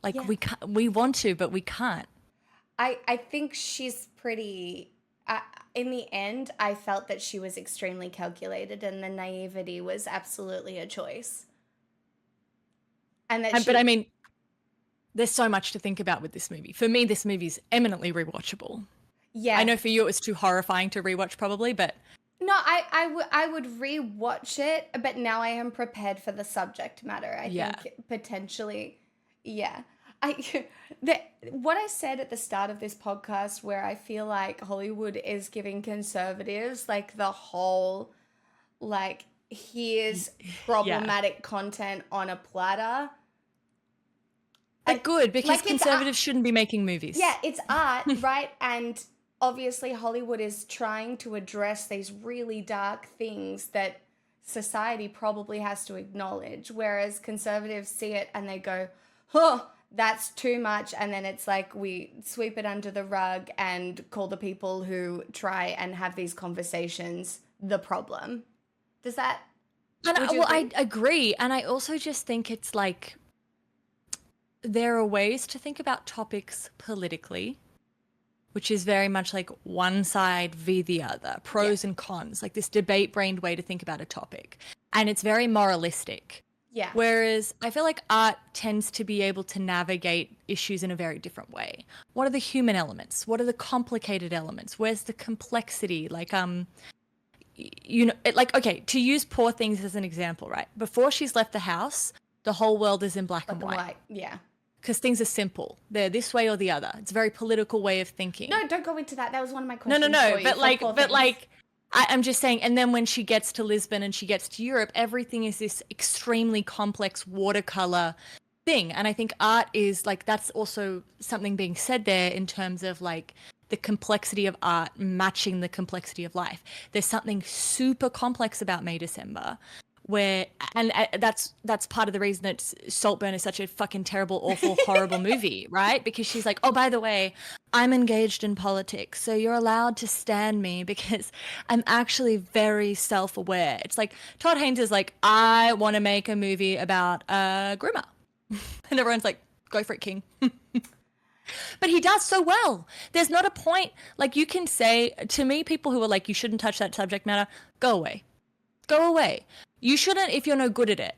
Like we want to, but we can't. I think she's pretty, in the end, I felt that she was extremely calculated and the naivety was absolutely a choice. And that but I mean, there's so much to think about with this movie. For me, this movie is eminently rewatchable. Yeah. I know for you it was too horrifying to rewatch probably, but... No, I would rewatch it, but now I am prepared for the subject matter. I think potentially, yeah. What I said at the start of this podcast, where I feel like Hollywood is giving conservatives like the whole, like, here's problematic content on a platter. But good, because like conservatives shouldn't be making movies. Yeah, it's art, right? And obviously Hollywood is trying to address these really dark things that society probably has to acknowledge, whereas conservatives see it and they go, oh, that's too much. And then it's like we sweep it under the rug and call the people who try and have these conversations the problem. Does that... I agree. And I also just think it's like there are ways to think about topics politically, which is very much like one side v the other, pros and cons, like this debate-brained way to think about a topic. And it's very moralistic. Yeah. Whereas I feel like art tends to be able to navigate issues in a very different way. What are the human elements? What are the complicated elements? Where's the complexity? Like, you know, okay, to use Poor Things as an example, right? Before she's left the house, the whole world is in black and white. Yeah. Because things are simple. They're this way or the other. It's a very political way of thinking. No, don't go into that. That was one of my questions. No. But I'm just saying, and then when she gets to Lisbon and she gets to Europe, everything is this extremely complex watercolor thing. And I think art is like, that's also something being said there in terms of like the complexity of art matching the complexity of life. There's something super complex about May December where, and that's part of the reason that Saltburn is such a fucking terrible, awful, horrible movie, right? Because she's like, oh, by the way, I'm engaged in politics, so you're allowed to stand me because I'm actually very self-aware. It's like Todd Haynes is like, I want to make a movie about a groomer. And everyone's like, go for it, King. But he does so well. There's not a point, like you can say, to me, people who are like, you shouldn't touch that subject matter, go away. Go away. You shouldn't if you're no good at it.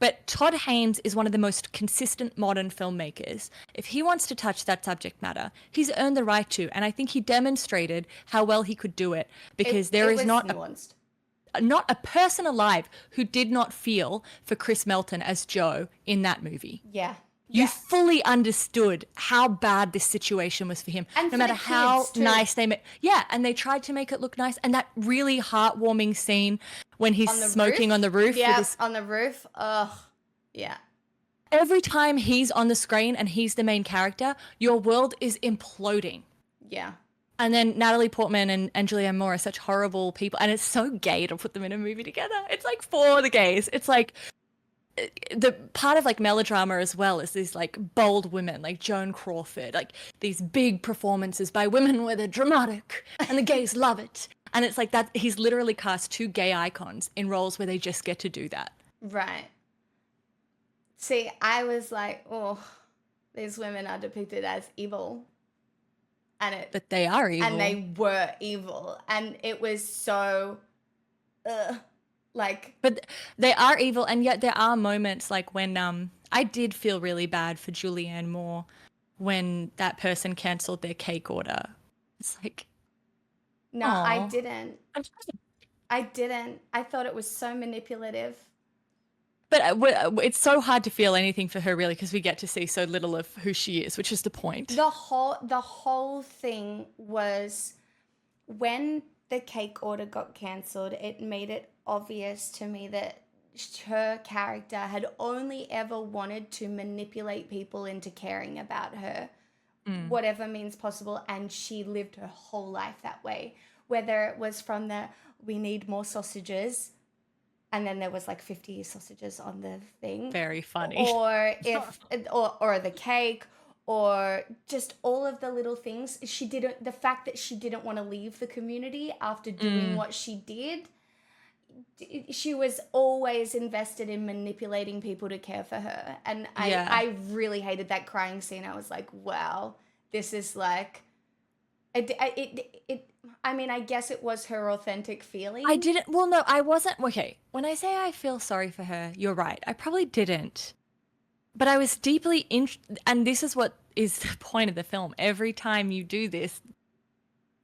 But Todd Haynes is one of the most consistent modern filmmakers. If he wants to touch that subject matter, he's earned the right to. And I think he demonstrated how well he could do it because there is not a person alive who did not feel for Chris Melton as Joe in that movie. Yeah. You fully understood how bad this situation was for him. And no matter how nice they made. Yeah, and they tried to make it look nice. And that really heartwarming scene when he's smoking on the roof. Yeah, on the roof. Ugh. Yeah. Every time he's on the screen and he's the main character, your world is imploding. Yeah. And then Natalie Portman and Julianne Moore are such horrible people. And it's so gay to put them in a movie together. It's like for the gays. It's like the part of like melodrama as well is these like bold women like Joan Crawford, like these big performances by women where they're dramatic and the gays love it. And it's like that he's literally cast two gay icons in roles where they just get to do that. Right. See, I was like, oh, these women are depicted as evil. But they are evil. And they were evil. And it was so... Like, But they are evil, and yet there are moments like when I did feel really bad for Julianne Moore when that person cancelled their cake order. It's like, no, I oh, didn't. I thought it was so manipulative. but it's so hard to feel anything for her really because we get to see so little of who she is, which is the point. The whole thing was when the cake order got cancelled, it made it obvious to me that her character had only ever wanted to manipulate people into caring about her, whatever means possible, and she lived her whole life that way. Whether it was from the we need more sausages, and then there was like 50 sausages on the thing, Very funny. or or the cake, or just all of the little things. The fact that she didn't want to leave the community after doing what she did, she was always invested in manipulating people to care for her. And I really hated that crying scene. I was like, wow, this is like, I mean, I guess it was her authentic feeling. I wasn't. Okay, when I say I feel sorry for her, you're right. I probably didn't. But I was deeply and this is what is the point of the film. Every time you do this,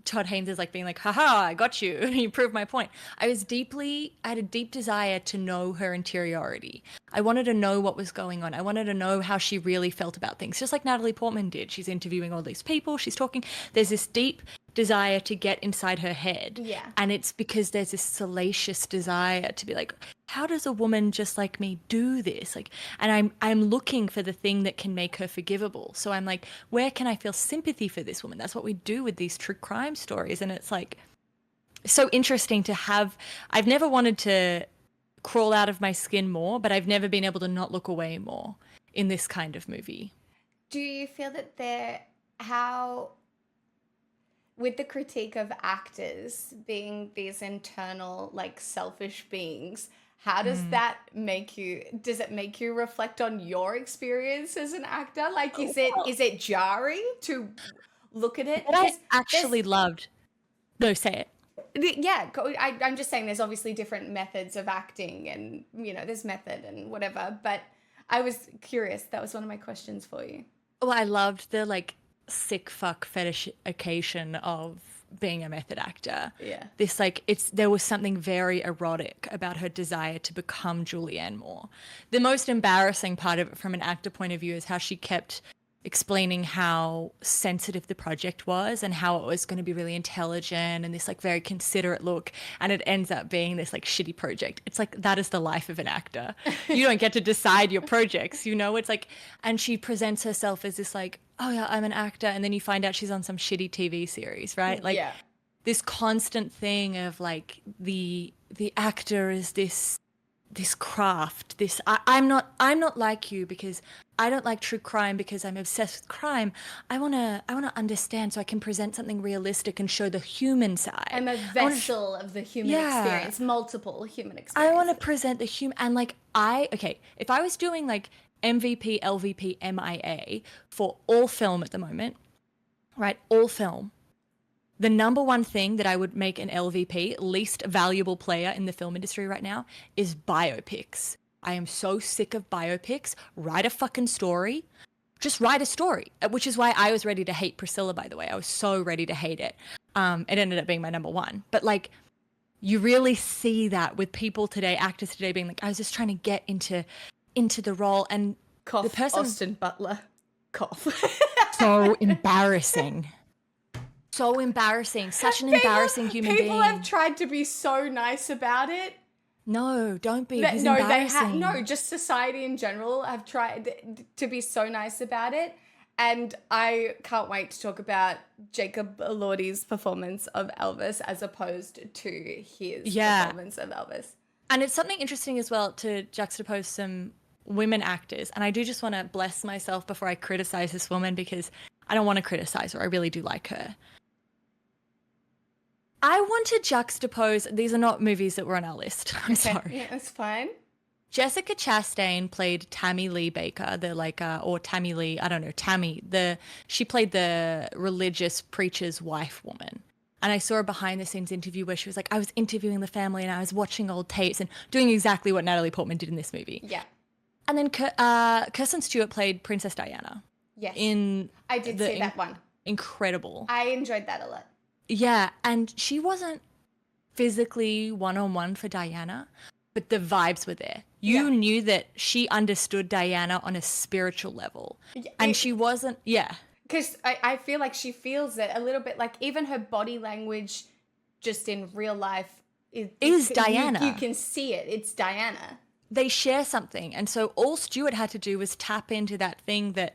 Todd Haynes is like being like, haha, I got you. You proved my point. I had a deep desire to know her interiority. I wanted to know what was going on. I wanted to know how she really felt about things, just like Natalie Portman did. She's interviewing all these people. She's talking. There's this deep desire to get inside her head. Yeah. And it's because there's this salacious desire to be like, how does a woman just like me do this? Like, and I'm looking for the thing that can make her forgivable. So I'm like, where can I feel sympathy for this woman? That's what we do with these true crime stories. And it's like so interesting to have. I've never wanted to crawl out of my skin more, but I've never been able to not look away more in this kind of movie. Do you feel that with the critique of actors being these internal, like, selfish beings, how does that make you? Does it make you reflect on your experience as an actor? Like, is it jarring to look at it? What I actually loved. No, say it. Yeah, I'm just saying there's obviously different methods of acting, and, there's method and whatever, but I was curious. That was one of my questions for you. Well, I loved the, like, sick fuck fetishification of being a method actor. Yeah. This, like, there was something very erotic about her desire to become Julianne Moore. The most embarrassing part of it from an actor point of view is how she kept explaining how sensitive the project was and how it was going to be really intelligent and this, like, very considerate look, and it ends up being this, like, shitty project. It's like, that is the life of an actor. You don't get to decide your projects, it's like, and she presents herself as this, like, oh yeah, I'm an actor, and then you find out she's on some shitty TV series, right? Like, yeah. This constant thing of, like, the actor is this craft, this I'm not like you because I don't like true crime because I'm obsessed with crime. I wanna understand so I can present something realistic and show the human side. I'm a vessel of the human experience, multiple human experiences. I want to present the human, and, like, if I was doing, like, MVP, LVP, MIA for all film at the moment, right? All film. The number one thing that I would make an LVP, least valuable player in the film industry right now, is biopics. I am so sick of biopics. Write a fucking story. Just write a story, which is why I was ready to hate Priscilla, by the way. I was so ready to hate it. It ended up being my number one. But, like, you really see that with people today, actors today, being like, I was just trying to get into the role, and cough, the person, Austin Butler, cough. So embarrassing. So embarrassing. Such an embarrassing human being. People have tried to be so nice about it. No, don't be. He's embarrassing. Just society in general have tried to be so nice about it. And I can't wait to talk about Jacob Elordi's performance of Elvis as opposed to his performance of Elvis. And it's something interesting as well to juxtapose some women actors. And I do just want to bless myself before I criticize this woman, because I don't want to criticize her. I really do like her. I want to juxtapose, these are not movies that were on our list. I'm sorry. Yeah, that's fine. Jessica Chastain played Tammy Lee Baker, or Tammy Lee, I don't know, Tammy. She played the religious preacher's wife woman. And I saw a behind the scenes interview where she was like, I was interviewing the family and I was watching old tapes and doing exactly what Natalie Portman did in this movie. Yeah. And then Kirsten Stewart played Princess Diana. Yes. I did see that one. Incredible. I enjoyed that a lot. Yeah. And she wasn't physically one-on-one for Diana, but the vibes were there. You knew that she understood Diana on a spiritual level. And she wasn't, Because I feel like she feels it a little bit, like even her body language just in real life is Diana. You can see it. It's Diana. They share something. And so all Stuart had to do was tap into that thing that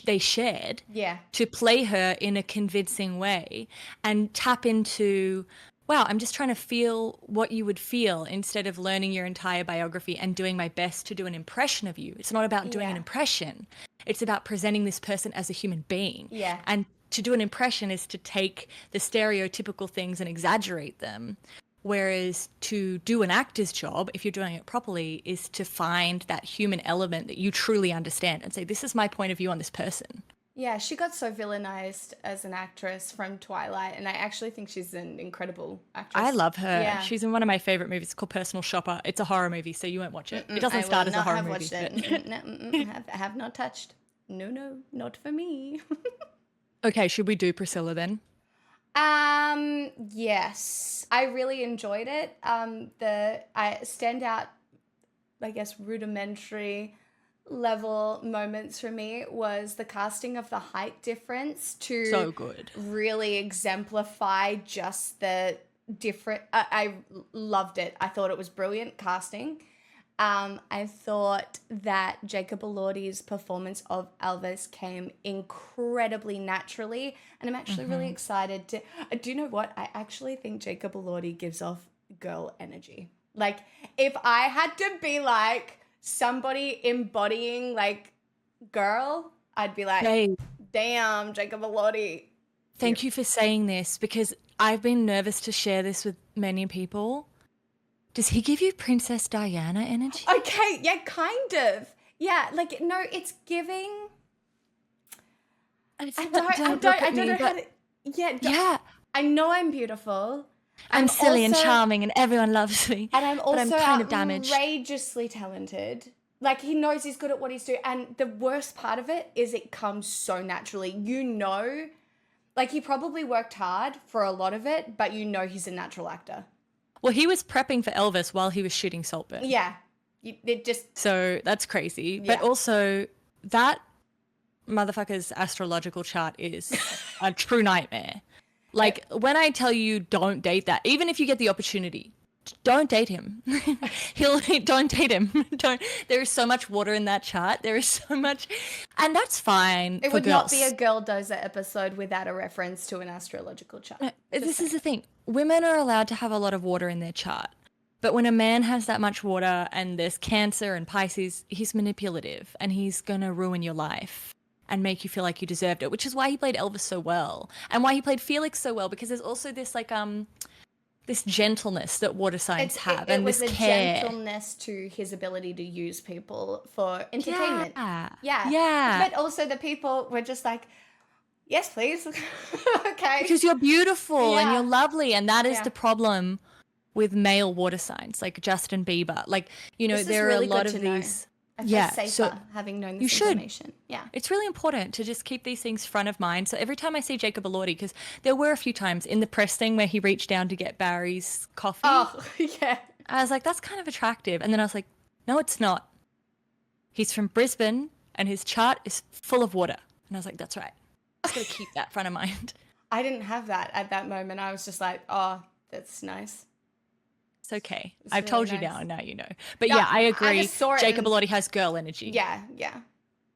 they shared to play her in a convincing way and tap into, wow, I'm just trying to feel what you would feel instead of learning your entire biography and doing my best to do an impression of you. It's not about doing an impression. It's about presenting this person as a human being. Yeah. And to do an impression is to take the stereotypical things and exaggerate them. Whereas to do an actor's job, if you're doing it properly, is to find that human element that you truly understand and say, this is my point of view on this person. Yeah, she got so villainized as an actress from Twilight, and I actually think she's an incrable actress. I love her. Yeah. She's in one of my favorite movies called Personal Shopper. It's a horror movie, so you won't watch it. It doesn't start as a horror movie. I have not touched. No, not for me. Okay, should we do Priscilla then? Yes, I really enjoyed it. I stand out, I guess, rudimentary level moments for me was the casting of the height difference to so good, really exemplify just the different. I loved it. I thought it was brilliant casting. I thought that Jacob Elordi's performance of Elvis came incredibly naturally, and I'm actually really excited to. Do you know what? I actually think Jacob Elordi gives off girl energy. Like, if I had to be like somebody embodying like girl, I'd be like, hey, damn, Jacob Elordi. Thank you for saying this, because I've been nervous to share this with many people. Does he give you Princess Diana energy? Okay, yeah, kind of. Yeah, like, no, it's giving. I don't know how to. Yeah. I know I'm beautiful. I'm silly and charming and everyone loves me. And I'm also kind of damaged. Outrageously talented. Like, he knows he's good at what he's doing. And the worst part of it is it comes so naturally. You know, like, he probably worked hard for a lot of it, but you know he's a natural actor. Well, he was prepping for Elvis while he was shooting Saltburn. Yeah. So that's crazy. Yeah. But also, that motherfucker's astrological chart is a true nightmare. Like, when I tell you don't date that, even if you get the opportunity, don't date him. Don't date him. There is so much water in that chart. There is so much, and that's fine. It for would girls. not be a GirlDozer episode without a reference to an astrological chart. No, this is the thing. Women are allowed to have a lot of water in their chart. But when a man has that much water and there's Cancer and Pisces, he's manipulative and he's going to ruin your life and make you feel like you deserved it, which is why he played Elvis so well and why he played Felix so well, because there's also this like this gentleness that water signs have, and this care. It was a gentleness to his ability to use people for entertainment. Yeah. But also the people were just like, yes, please. Okay. Because you're beautiful and you're lovely, and that is the problem with male water signs, like Justin Bieber. Like, you know, there are a lot of these. I feel safer having known this information. Yeah. It's really important to just keep these things front of mind. So every time I see Jacob Elordi, because there were a few times in the press thing where he reached down to get Barry's coffee. Oh, yeah. I was like, that's kind of attractive. And then I was like, no, it's not. He's from Brisbane and his chart is full of water. And I was like, that's right. Just got to keep that front of mind. I didn't have that at that moment. I was just like, oh, that's nice. It's okay. I've really told you now, and now you know. But yeah, I agree. Jacob Elordi has girl energy. Yeah.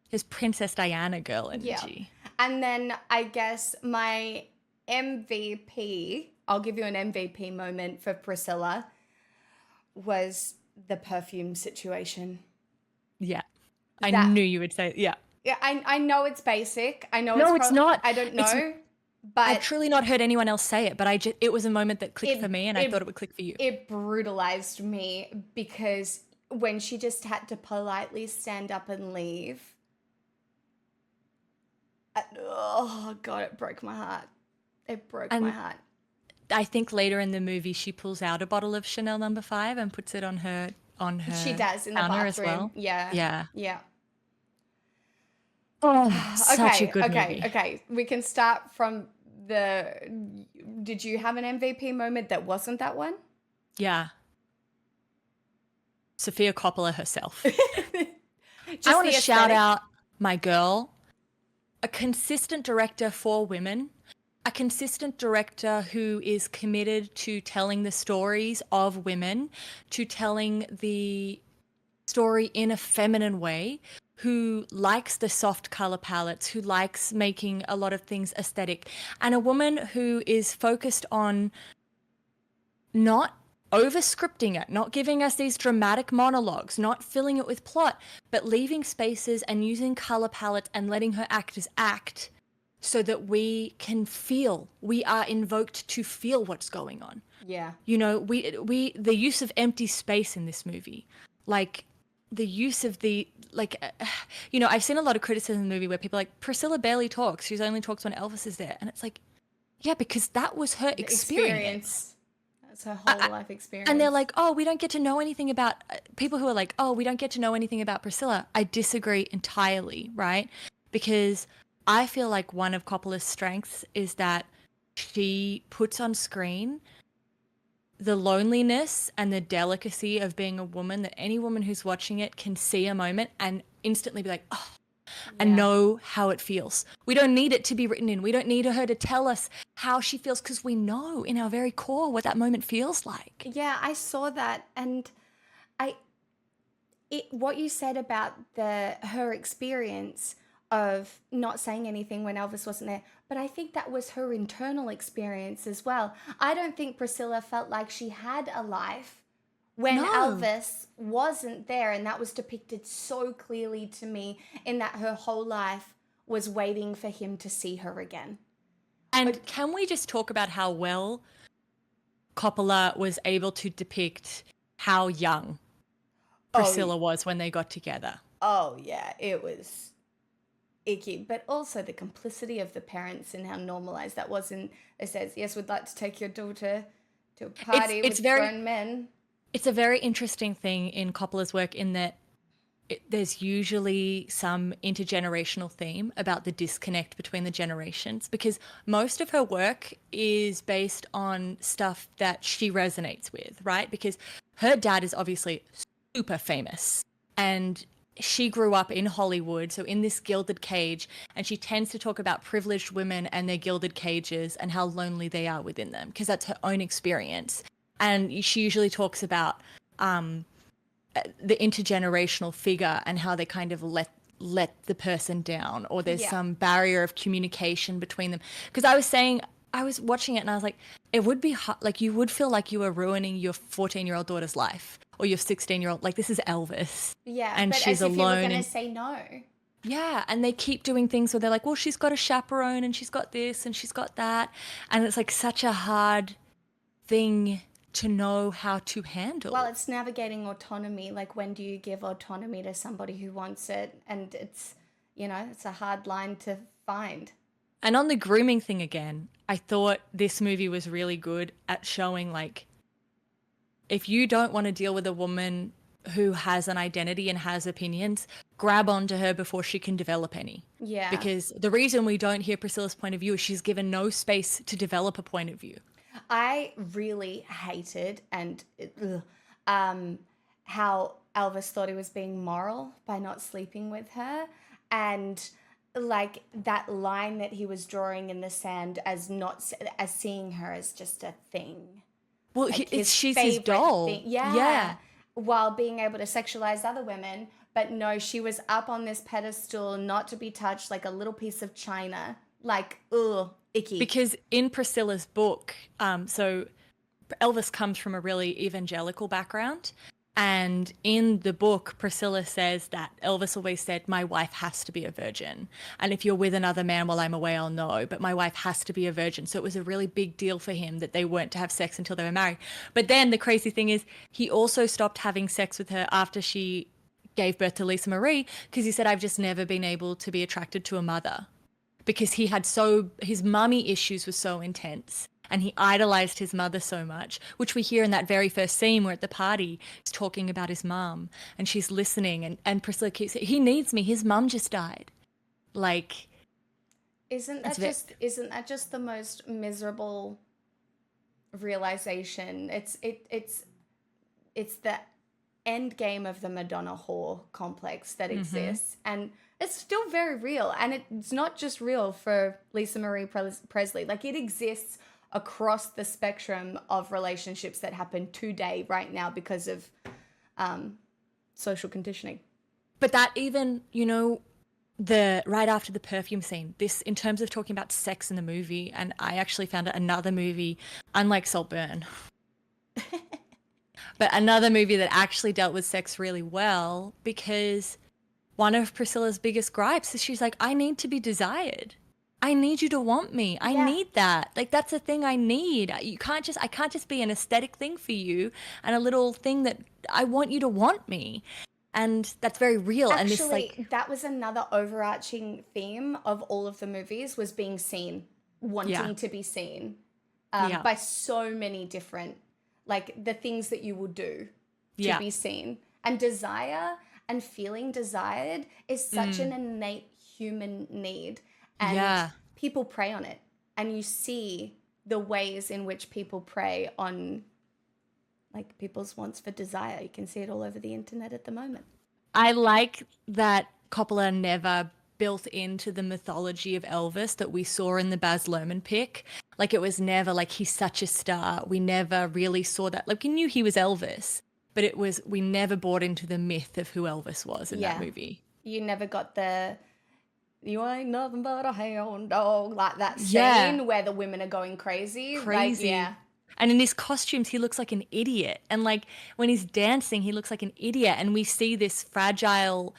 His Princess Diana girl energy. Yeah. And then I guess my MVP, I'll give you an MVP moment for Priscilla, was the perfume situation. Yeah. I knew you would say, yeah. Yeah, I know it's basic. I know it's not. I don't know. But I've truly not heard anyone else say it, but it was a moment that clicked for me, and I thought it would click for you. It brutalized me because when she just had to politely stand up and leave, oh God, it broke my heart. It broke my heart. I think later in the movie she pulls out a bottle of Chanel No. 5 and puts it on her She does in the counter bathroom as well. Yeah. Oh, such a good movie. Okay. We can start from did you have an MVP moment that wasn't that one? Yeah. Sofia Coppola herself. Just I want to shout aesthetic. out my girl, a consistent director for women, a consistent director who is committed to telling the stories of women, to telling the story in a feminine way, who likes the soft color palettes, who likes making a lot of things aesthetic, and a woman who is focused on not over scripting it, not giving us these dramatic monologues, not filling it with plot, but leaving spaces and using color palettes and letting her actors act so that we can feel, we are invoked to feel what's going on. Yeah. You know, the use of empty space in this movie, like the use of you know, I've seen a lot of criticism in the movie where people are like, Priscilla barely talks. She only talks when Elvis is there. And it's like, yeah, because that was her experience. That's her whole life experience. And they're like, oh, we don't get to know anything about people who are like, oh, we don't get to know anything about Priscilla. I disagree entirely, right? Because I feel like one of Coppola's strengths is that she puts on screen the loneliness and the delicacy of being a woman, that any woman who's watching it can see a moment and instantly be like, oh, and know how it feels. We don't need it to be written in. We don't need her to tell us how she feels, because we know in our very core what that moment feels like. Yeah, I saw that, and what you said about her experience of not saying anything when Elvis wasn't there, but I think that was her internal experience as well. I don't think Priscilla felt like she had a life when Elvis wasn't there, and that was depicted so clearly to me, in that her whole life was waiting for him to see her again. And can we just talk about how well Coppola was able to depict how young Priscilla was when they got together? Oh, yeah, it was icky, but also the complicity of the parents and how normalized that was. And it says, yes, we'd like to take your daughter to a party with grown men. It's a very interesting thing in Coppola's work, in that there's usually some intergenerational theme about the disconnect between the generations, because most of her work is based on stuff that she resonates with, right? Because her dad is obviously super famous, and she grew up in Hollywood, so in this gilded cage, and she tends to talk about privileged women and their gilded cages and how lonely they are within them, because that's her own experience. And she usually talks about the intergenerational figure and how they kind of let the person down, or there's some barrier of communication between them. Because I was watching it and I was like, it would be like, you would feel like you were ruining your 14-year-old daughter's life, or your 16-year-old. Like, this is Elvis. Yeah, and but she's as if alone. You were going to say no. Yeah, and they keep doing things where they're like, well, she's got a chaperone and she's got this and she's got that. And it's like such a hard thing to know how to handle. Well, it's navigating autonomy. Like, when do you give autonomy to somebody who wants it? And it's, you know, it's a hard line to find. And on the grooming thing again, I thought this movie was really good at showing, like, if you don't want to deal with a woman who has an identity and has opinions, grab onto her before she can develop any. Yeah. Because the reason we don't hear Priscilla's point of view is she's given no space to develop a point of view. I really hated how Elvis thought he was being moral by not sleeping with her, and like that line that he was drawing in the sand as seeing her as just a thing. Well, like she's his doll. Yeah. While being able to sexualize other women, but no, she was up on this pedestal, not to be touched, like a little piece of china. Like, ugh, icky. Because in Priscilla's book, so Elvis comes from a really evangelical background. And in the book, Priscilla says that Elvis always said, my wife has to be a virgin. And if you're with another man while I'm away, I'll know. But my wife has to be a virgin. So it was a really big deal for him that they weren't to have sex until they were married. But then the crazy thing is, he also stopped having sex with her after she gave birth to Lisa Marie, because he said, I've just never been able to be attracted to a mother. Because his mommy issues were so intense. and he idolized his mother so much, which we hear in that very first scene where at the party he's talking about his mum and she's listening, and Priscilla keeps saying, he needs me, his mum just died. Like, isn't that just the most miserable realization? It's the end game of the Madonna whore complex that exists, and it's still very real. And it's not just real for Lisa Marie Presley. Like, it exists across the spectrum of relationships that happen today, right now, because of social conditioning. But that even, you know, the right after the perfume scene, this, in terms of talking about sex in the movie, and I actually found it another movie, unlike Saltburn, but another movie that actually dealt with sex really well, because one of Priscilla's biggest gripes is she's like, I need to be desired. I need you to want me. I need that. Like, that's a thing I need. I can't just be an aesthetic thing for you and a little thing that I want you to want me. And that's very real. Actually, and this, like, that was another overarching theme of all of the movies, was being seen, wanting to be seen by so many different, like, the things that you will do to be seen. And desire and feeling desired is such an innate human need. And people prey on it. And you see the ways in which people prey on, like, people's wants for desire. You can see it all over the internet at the moment. I like that Coppola never built into the mythology of Elvis that we saw in the Baz Luhrmann pick. Like, it was never like, he's such a star. We never really saw that. Like, we knew he was Elvis, but we never bought into the myth of who Elvis was in that movie. You never got the, you ain't nothing but a hound dog, like that scene where the women are going crazy. Like, and in his costumes, he looks like an idiot. And, like, when he's dancing, he looks like an idiot. And we see this fragile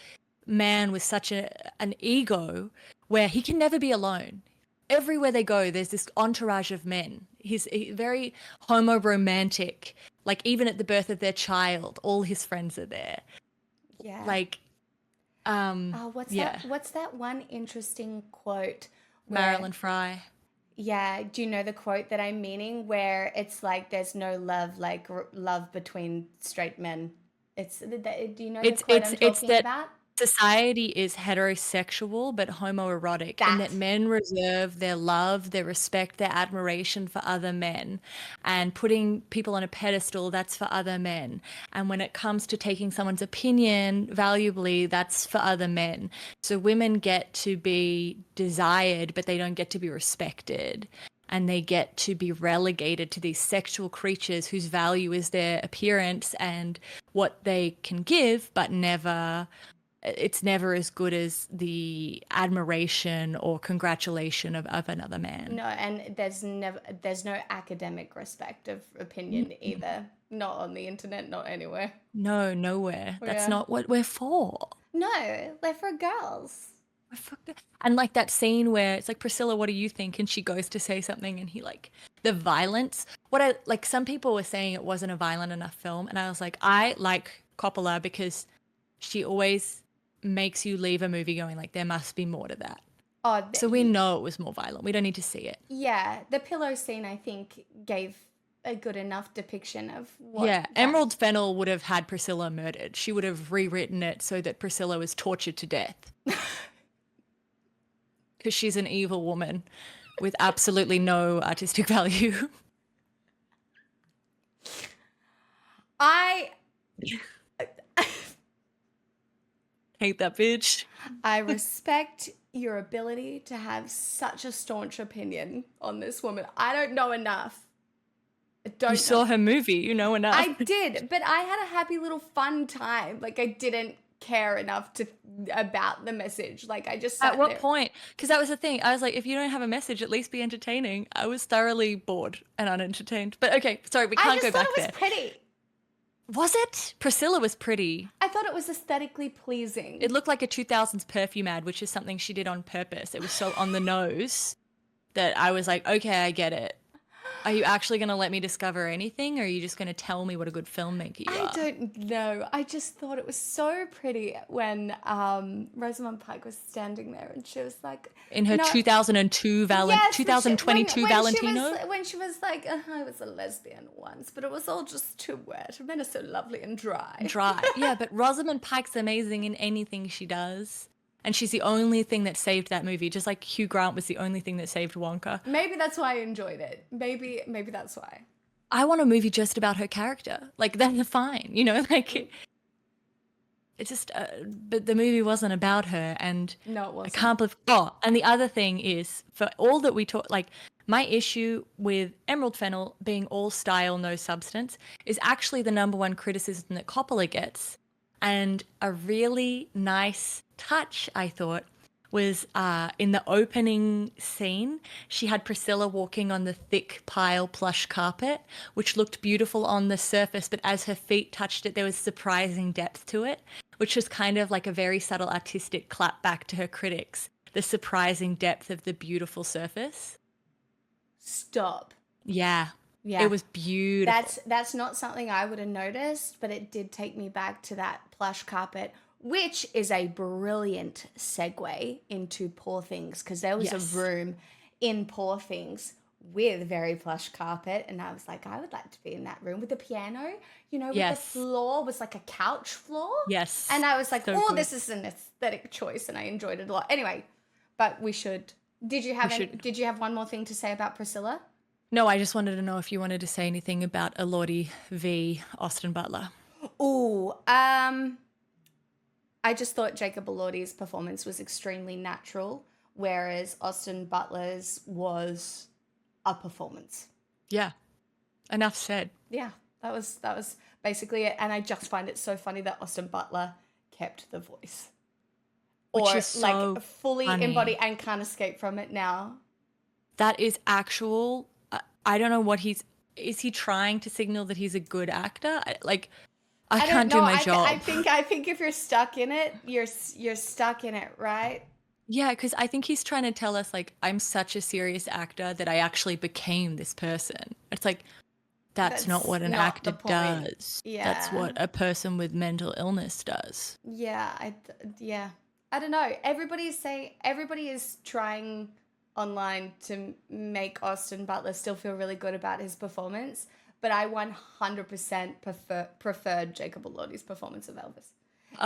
man with such an ego where he can never be alone. Everywhere they go, there's this entourage of men. He's very homo-romantic. Like, even at the birth of their child, all his friends are there. Yeah. Like, what's that one interesting quote? Marilyn Fry. Yeah. Do you know the quote that I'm meaning, where it's like, there's no love, like love between straight men? Do you know the quote I'm talking about? Society is heterosexual but homoerotic, and that men reserve their love, their respect, their admiration for other men, and putting people on a pedestal, that's for other men. And when it comes to taking someone's opinion valuably, that's for other men. So women get to be desired, but they don't get to be respected. And they get to be relegated to these sexual creatures whose value is their appearance and what they can give, but it's never as good as the admiration or congratulation of another man. No, and there's no academic respect of opinion either. Not on the internet, not anywhere. No, nowhere. That's not what we're for. No, they're for girls. And, like, that scene where it's like, Priscilla, what do you think? And she goes to say something, and he, like, the violence. Some people were saying it wasn't a violent enough film, and I was like, I like Coppola because she always makes you leave a movie going like, there must be more to that. So we know it was more violent. We don't need to see it. Yeah, the pillow scene, I think, gave a good enough depiction of what... Yeah, Emerald Fennell would have had Priscilla murdered. She would have rewritten it so that Priscilla was tortured to death. Because she's an evil woman with absolutely no artistic value. Hate that bitch. I respect your ability to have such a staunch opinion on this woman. I don't know enough. You saw her movie, you know enough. I did, but I had a happy little fun time. Like, I didn't care enough about the message. Like, I just sat At what there. point? Because that was the thing. I was like, if you don't have a message, at least be entertaining. I was thoroughly bored and unentertained. But okay, sorry, we can't go back there. I just thought it was pretty. Was it? Priscilla was pretty. I thought it was aesthetically pleasing. It looked like a 2000s perfume ad, which is something she did on purpose. It was so on the nose that I was like, okay, I get it. Are you actually going to let me discover anything, or are you just going to tell me what a good filmmaker you are? I don't know. I just thought it was so pretty when Rosamund Pike was standing there and she was like... In her 2022 Valentino? When she was like, I was a lesbian once, but it was all just too wet. Men are so lovely and dry. Dry. Yeah, but Rosamund Pike's amazing in anything she does. And she's the only thing that saved that movie, just like Hugh Grant was the only thing that saved Wonka. Maybe that's why I enjoyed it. Maybe that's why. I want a movie just about her character. Like, that's fine, you know? Like, it's just, but the movie wasn't about her, and no, it wasn't. I can't believe. Oh, and the other thing is, for all that we talk, like, my issue with Emerald Fennel being all style, no substance, is actually the number one criticism that Coppola gets. And a really nice touch, I thought, was in the opening scene. She had Priscilla walking on the thick pile plush carpet, which looked beautiful on the surface, but as her feet touched it, there was surprising depth to it, which was kind of like a very subtle artistic clap back to her critics. The surprising depth of the beautiful surface. Stop. Yeah. It was beautiful. That's not something I would have noticed, but it did take me back to that plush carpet, which is a brilliant segue into Poor Things, because there was a room in Poor Things with very plush carpet, and I was like, I would like to be in that room with the piano, you know, with the floor was like a couch floor. Yes. And I was like, so good. This is an aesthetic choice, and I enjoyed it a lot. Anyway, but we should. Did you have one more thing to say about Priscilla? No, I just wanted to know if you wanted to say anything about Elordi v. Austin Butler. Ooh, I just thought Jacob Elordi's performance was extremely natural, whereas Austin Butler's was a performance. Yeah, enough said. Yeah, that was basically it. And I just find it so funny that Austin Butler kept the voice. Which or is so like fully funny. embody and can't escape from it now. That is actual. I don't know what is he trying to signal that he's a good actor? I can't do my job. I think if you're stuck in it, you're stuck in it, right? Yeah, because I think he's trying to tell us, like, I'm such a serious actor that I actually became this person. It's like, that's not what an actor does. Yeah. That's what a person with mental illness does. Yeah, I don't know. Everybody is trying online to make Austin Butler still feel really good about his performance, but I 100% preferred Jacob Elordi's performance of Elvis.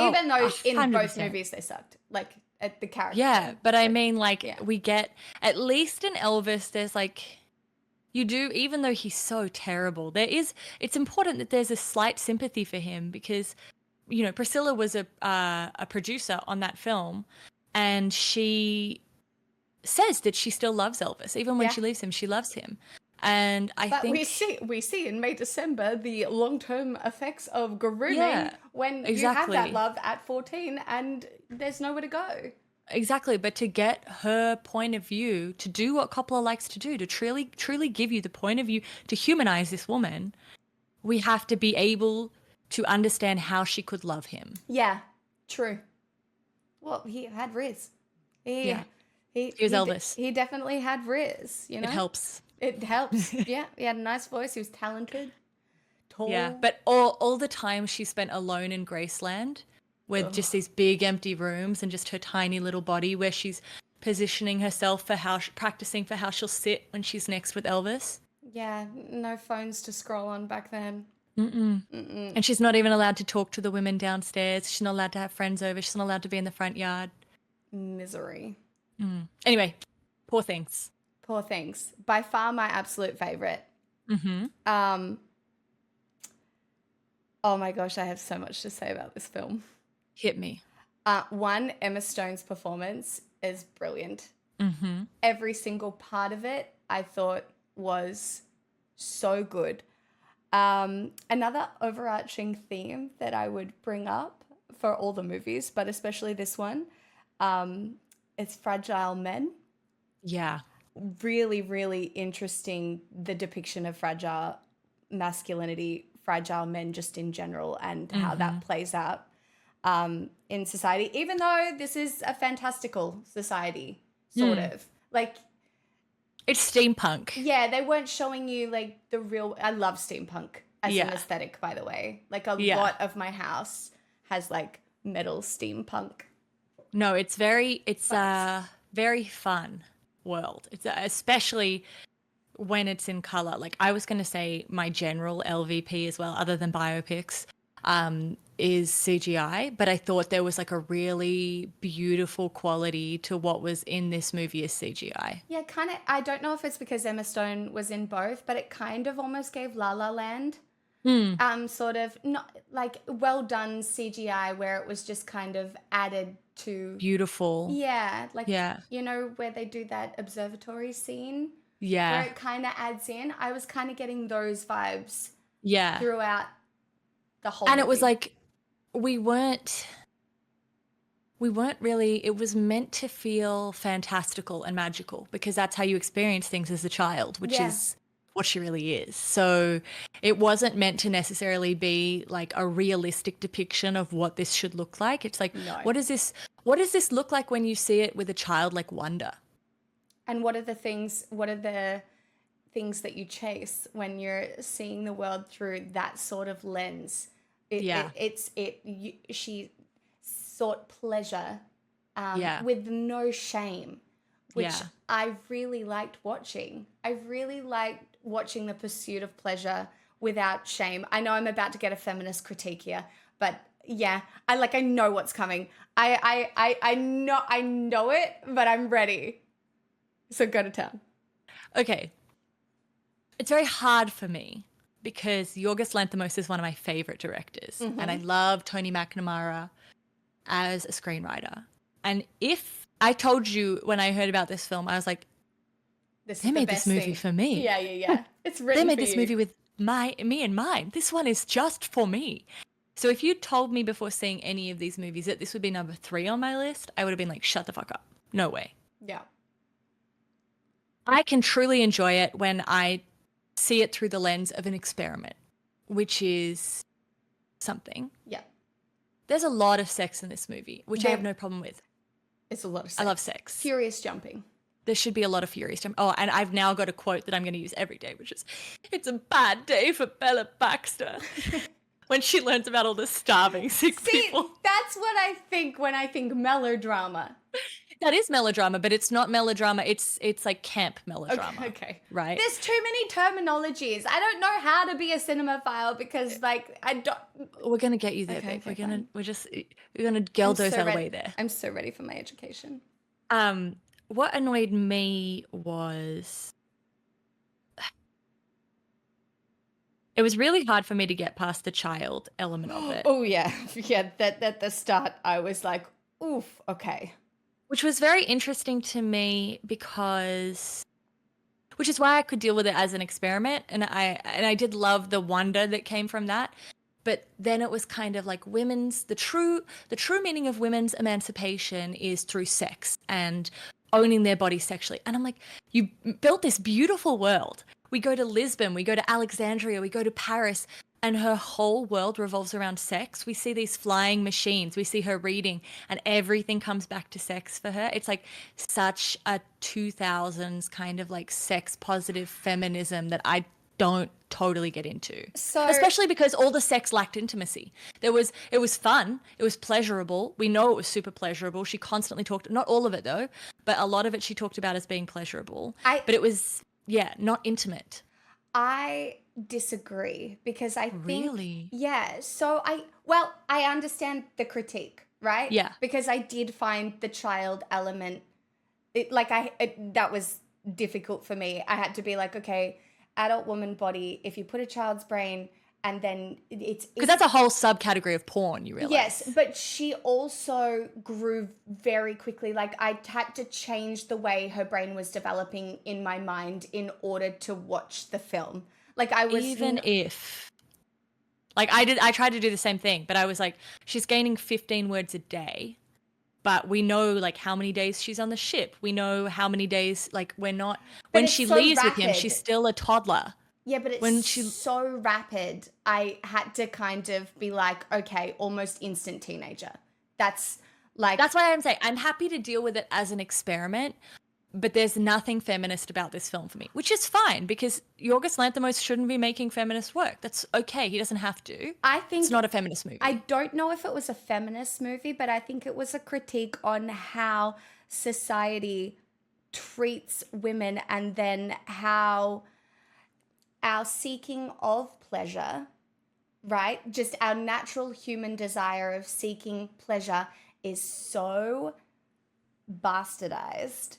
Even though 100%. in both movies they sucked, like at the character. Yeah, but I mean, like, we get, at least in Elvis, there's like, you do, even though he's so terrible, it's important that there's a slight sympathy for him, because, you know, Priscilla was a producer on that film, and she says that she still loves Elvis. Even when she leaves him, she loves him. And I think we see in May December the long-term effects of grooming when you have that love at 14 and there's nowhere to go. Exactly, but to get her point of view, to do what Coppola likes to do, to truly give you the point of view, to humanize this woman, we have to be able to understand how she could love him. Yeah, true. Well, he had Riz. He was Elvis. He definitely had Riz, you know? It helps. It helps. Yeah, he had a nice voice. He was talented, tall. Yeah, but all the time she spent alone in Graceland with just these big empty rooms and just her tiny little body, where she's positioning herself for practicing for how she'll sit when she's next with Elvis. Yeah, no phones to scroll on back then. And she's not even allowed to talk to the women downstairs. She's not allowed to have friends over. She's not allowed to be in the front yard. Misery. Anyway, Poor Things. Poor Things. By far my absolute favorite. Oh my gosh, I have so much to say about this film. Hit me. One, Emma Stone's performance is brilliant. Every single part of it I thought was so good. Another overarching theme that I would bring up for all the movies, but especially this one, it's fragile men. Yeah. Really, really interesting, the depiction of fragile masculinity, fragile men just in general, and how that plays out in society, even though this is a fantastical society, sort of. Like, It's steampunk. Yeah, they weren't showing you like the real. I love steampunk as an aesthetic, by the way. Like a lot of my house has like metal steampunk. No, it's a very fun world. It's especially when it's in color. Like I was going to say my general LVP as well, other than biopics, is CGI, but I thought there was like a really beautiful quality to what was in this movie as CGI. Yeah, kind of. I don't know if it's because Emma Stone was in both, but it kind of almost gave La La Land sort of not like well done CGI where it was just kind of added to beautiful. Yeah, like you know where they do that observatory scene? Yeah. Where it kind of adds in. I was kind of getting those vibes. Yeah. Throughout the whole And movie. it was like we weren't really, it was meant to feel fantastical and magical because that's how you experience things as a child, which is what she really is. So it wasn't meant to necessarily be like a realistic depiction of what this should look like. It's like, what does this look like when you see it with a childlike wonder? And what are the things that you chase when you're seeing the world through that sort of lens? She sought pleasure with no shame, which I really liked watching. I really liked watching the pursuit of pleasure without shame. I know I'm about to get a feminist critique here, but yeah, I know what's coming. I know it, but I'm ready. So go to town. Okay. It's very hard for me because Yorgos Lanthimos is one of my favorite directors. And I love Tony McNamara as a screenwriter. And if I told you when I heard about this film, I was like, they made this movie for me. Yeah. It's written They made this movie with me in mind. This one is just for me. So if you told me before seeing any of these movies that this would be number 3 on my list, I would have been like, shut the fuck up. No way. Yeah. I can truly enjoy it when I see it through the lens of an experiment, which is something. Yeah. There's a lot of sex in this movie, which I have no problem with. It's a lot of sex. I love sex. Furious jumping. There should be a lot of furious jumping. Oh, and I've now got a quote that I'm going to use every day, which is, it's a bad day for Bella Baxter. When she learns about all the starving sick people. That's what I think when I think melodrama. That is melodrama, but it's not melodrama. It's like camp melodrama. Okay. Right? There's too many terminologies. I don't know how to be a cinemaphile because like I don't. We're gonna get you there, babe. We're gonna GirlDozer our way there. I'm so ready for my education. What annoyed me was it was really hard for me to get past the child element of it. Oh yeah. That at the start I was like, oof, okay. Which was very interesting to me because, which is why I could deal with it as an experiment, and I did love the wonder that came from that. But then it was kind of like the true meaning of women's emancipation is through sex and owning their body sexually. And I'm like, you built this beautiful world. We go to Lisbon, we go to Alexandria, we go to Paris, and her whole world revolves around sex. We see these flying machines. We see her reading, and everything comes back to sex for her. It's like such a 2000s kind of like sex positive feminism that I don't totally get into. So, especially because all the sex lacked intimacy. It was fun. It was pleasurable. We know it was super pleasurable. She constantly talked, not all of it though, but a lot of it she talked about as being pleasurable. But it was, not intimate. I disagree because I think really, so I understand the critique, right? Yeah, because I did find the child element that was difficult for me. I had to be like, okay, adult woman body, if you put a child's brain and then it's because that's a whole subcategory of porn, you realize. Yes, but she also grew very quickly. Like I had to change the way her brain was developing in my mind in order to watch the film. Like I was I tried to do the same thing, but I was like, she's gaining 15 words a day, but we know like how many days she's on the ship. We know how many days, like when she leaves with him, she's still a toddler. Yeah, but it's so rapid. I had to kind of be like, okay, almost instant teenager. That's why I'm saying I'm happy to deal with it as an experiment, But there's nothing feminist about this film for me, which is fine because Yorgos Lanthimos shouldn't be making feminist work. That's okay. He doesn't have to. I think it's not a feminist movie. I don't know if it was a feminist movie, but I think it was a critique on how society treats women and then how our seeking of pleasure, right? Just our natural human desire of seeking pleasure is so bastardized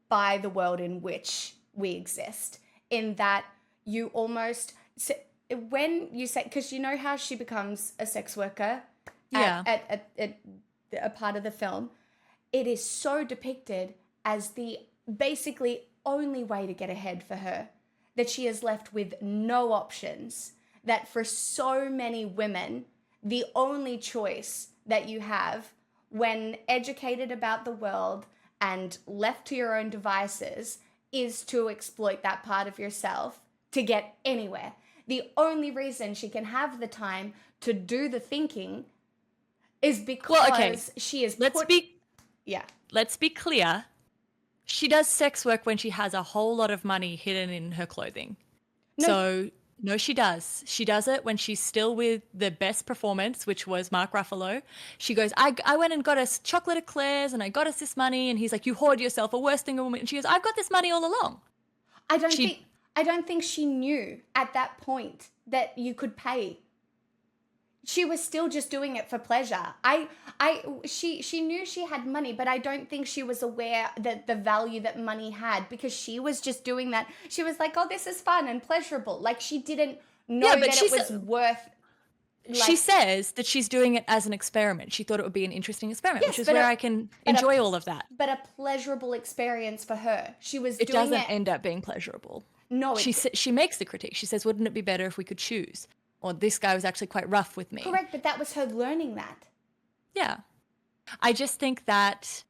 by the world in which we exist, in that you almost, when you say, because you know how she becomes a sex worker at a part of the film, it is so depicted as the basically only way to get ahead for her, that she is left with no options, that for so many women, the only choice that you have when educated about the world and left to your own devices is to exploit that part of yourself to get anywhere. The only reason she can have the time to do the thinking is because she is Let's be clear. She does sex work when she has a whole lot of money hidden in her clothing. No, she does. She does it when she's still with the best performance, which was Mark Ruffalo. She goes, I went and got us chocolate eclairs and I got us this money. And he's like, you hoard yourself, a worse thing a woman. And she goes, I've got this money all along. I don't think she knew at that point that you could pay. She was still just doing it for pleasure. She knew she had money, but I don't think she was aware that the value that money had, because she was just doing that. She was like, oh, this is fun and pleasurable. Like, she didn't know that it was worth. She says that she's doing it as an experiment. She thought it would be an interesting experiment, which is where I can enjoy all of that. But a pleasurable experience for her. She was doing it. It doesn't end up being pleasurable. No. She makes the critique. She says, wouldn't it be better if we could choose? Or this guy was actually quite rough with me. Correct, but that was her learning that. Yeah. I just think that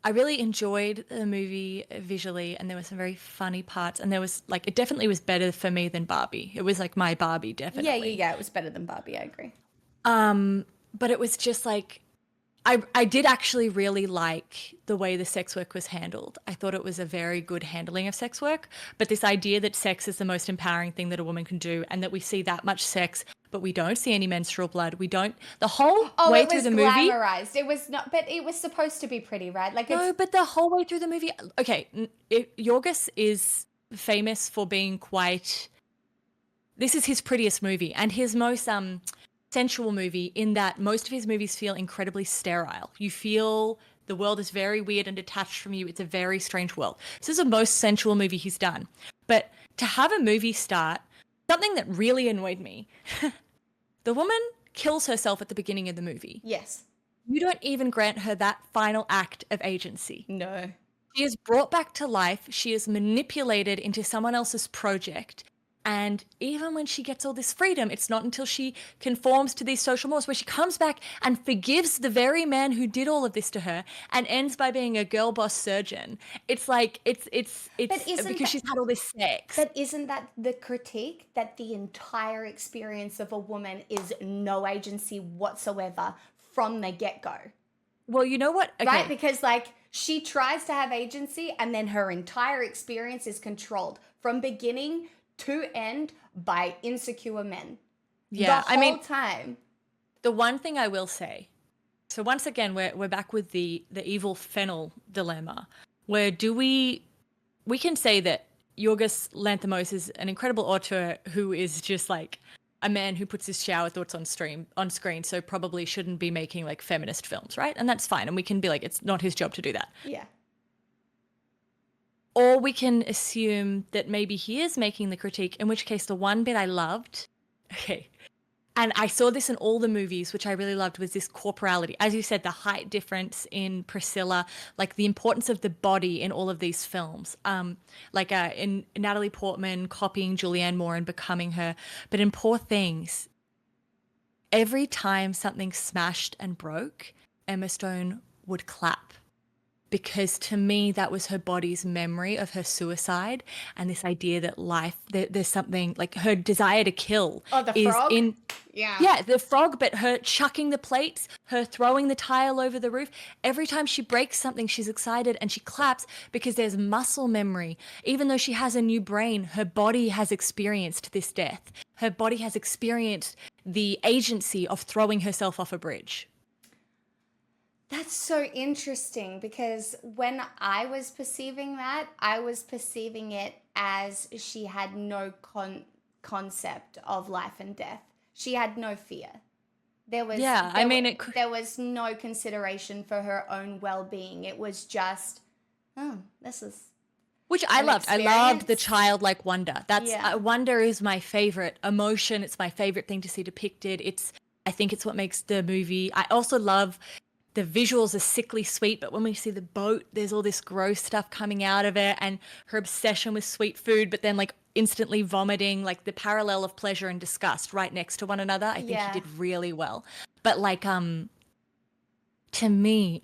I really enjoyed the movie visually, and there were some very funny parts, and there was, like, it definitely was better for me than Barbie. It was like my Barbie, definitely. Yeah, it was better than Barbie, I agree. But it was just like, I did actually really like the way the sex work was handled. I thought it was a very good handling of sex work. But this idea that sex is the most empowering thing that a woman can do, and that we see that much sex, but we don't see any menstrual blood. We don't. The whole way through the movie. Oh, it was glamorized. It was not, but it was supposed to be pretty, right? Like, no, but the whole way through the movie. Okay, Yorgos is famous for being quite. This is his prettiest movie and his most sensual movie, in that most of his movies feel incredibly sterile. You feel the world is very weird and detached from you. It's a very strange world. This is the most sensual movie he's done. But to have a movie start, something that really annoyed me, the woman kills herself at the beginning of the movie. Yes. You don't even grant her that final act of agency. No. She is brought back to life. She is manipulated into someone else's project. And even when she gets all this freedom, it's not until she conforms to these social mores where she comes back and forgives the very man who did all of this to her, and ends by being a girl boss surgeon. It's like, it's because she's had all this sex. But isn't that the critique, that the entire experience of a woman is no agency whatsoever from the get-go? Well, you know what? Okay. Right? Because, like, she tries to have agency, and then her entire experience is controlled from beginning to end by insecure men. Yeah, the whole time. The one thing I will say, so once again, we're back with the evil Fennel dilemma, where we can say that Yorgos Lanthimos is an incredible auteur who is just like a man who puts his shower thoughts on screen, so probably shouldn't be making like feminist films, right? And that's fine, and we can be like, it's not his job to do that. Yeah. Or we can assume that maybe he is making the critique, in which case the one bit I loved, and I saw this in all the movies, which I really loved, was this corporality. As you said, the height difference in Priscilla, like the importance of the body in all of these films. In Natalie Portman copying Julianne Moore and becoming her. But in Poor Things, every time something smashed and broke, Emma Stone would clap. because to me that was her body's memory of her suicide, and this idea that life there's something like her desire to kill Oh, the is frog? in Yeah. yeah, the frog, but her chucking the plates, her throwing the tile over the roof. Every time she breaks something, she's excited and she claps because there's muscle memory. Even though she has a new brain, her body has experienced this death. Her body has experienced the agency of throwing herself off a bridge. That's so interesting because when I was perceiving that, I was perceiving it as she had no concept of life and death. She had no fear. There was there was no consideration for her own well-being. It was just, oh, this is which I loved. experience. I loved the childlike wonder. That's wonder is my favorite emotion. It's my favorite thing to see depicted. I think it's what makes the movie. I also love the visuals are sickly sweet, but when we see the boat, there's all this gross stuff coming out of it, and her obsession with sweet food, but then like instantly vomiting, like the parallel of pleasure and disgust right next to one another. I think she did really well. But like, to me,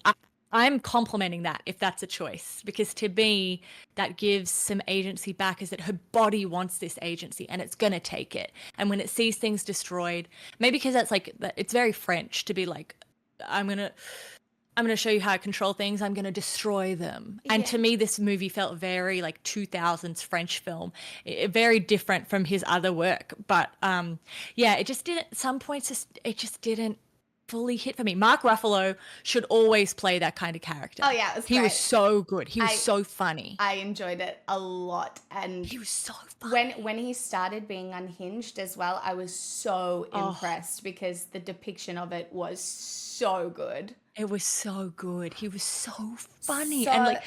I'm complimenting that if that's a choice, because to me, that gives some agency back, is that her body wants this agency and it's going to take it. And when it sees things destroyed, maybe because that's like, it's very French to be like, I'm going to show you how I control things. I'm going to destroy them. And to me, this movie felt very like 2000s French film, very different from his other work. But it just didn't, some points, it just didn't fully hit for me. Mark Ruffalo should always play that kind of character. Oh yeah, he was so good. He was so funny. I enjoyed it a lot, and he was so funny. When he started being unhinged as well, I was so impressed because the depiction of it was so good. It was so good. He was so funny, and like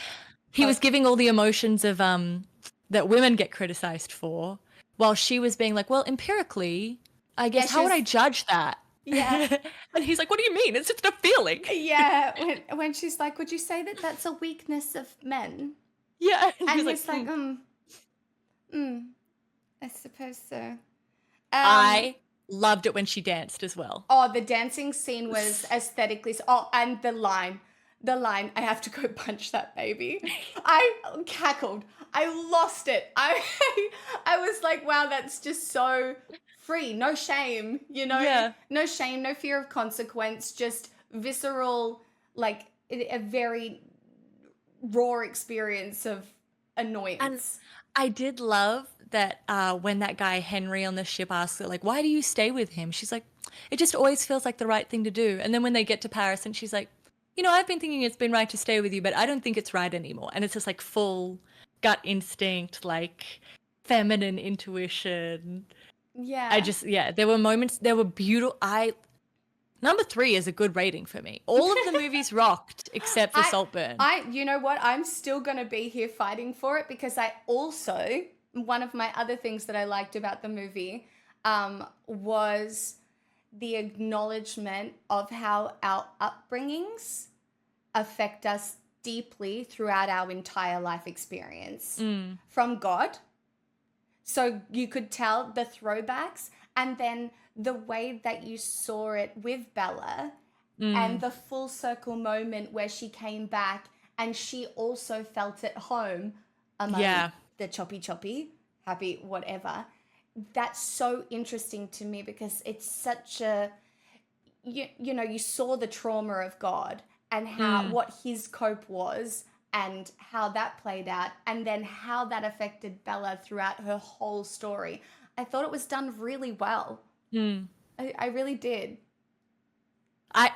he was giving all the emotions of that women get criticized for, while she was being like, well, empirically, I guess how would I judge that? Yeah. And he's like, what do you mean? It's just a feeling. Yeah. When she's like, would you say that that's a weakness of men? Yeah. And he's like, I suppose so. I loved it when she danced as well. Oh, the dancing scene was aesthetically. Oh, and the line, I have to go punch that baby. I cackled. I lost it. I was like, wow, that's just so free, no shame, no shame, no fear of consequence, just visceral, like a very raw experience of annoyance. And I did love that when that guy Henry on the ship asks her, like, why do you stay with him? She's like, it just always feels like the right thing to do. And then when they get to Paris and she's like, I've been thinking it's been right to stay with you, but I don't think it's right anymore. And it's just like full gut instinct, like feminine intuition. Yeah. There were moments, there were beautiful. Number 3 is a good rating for me. All of the movies rocked except for Saltburn. You know what? I'm still going to be here fighting for it, because I also, one of my other things that I liked about the movie was the acknowledgement of how our upbringings affect us deeply throughout our entire life experience from God. So you could tell the throwbacks, and then the way that you saw it with Bella and the full circle moment where she came back and she also felt at home among the choppy, happy, whatever. That's so interesting to me, because it's such a, you saw the trauma of God and how what his cope was and how that played out, and then how that affected Bella throughout her whole story. I thought it was done really well. I really did. I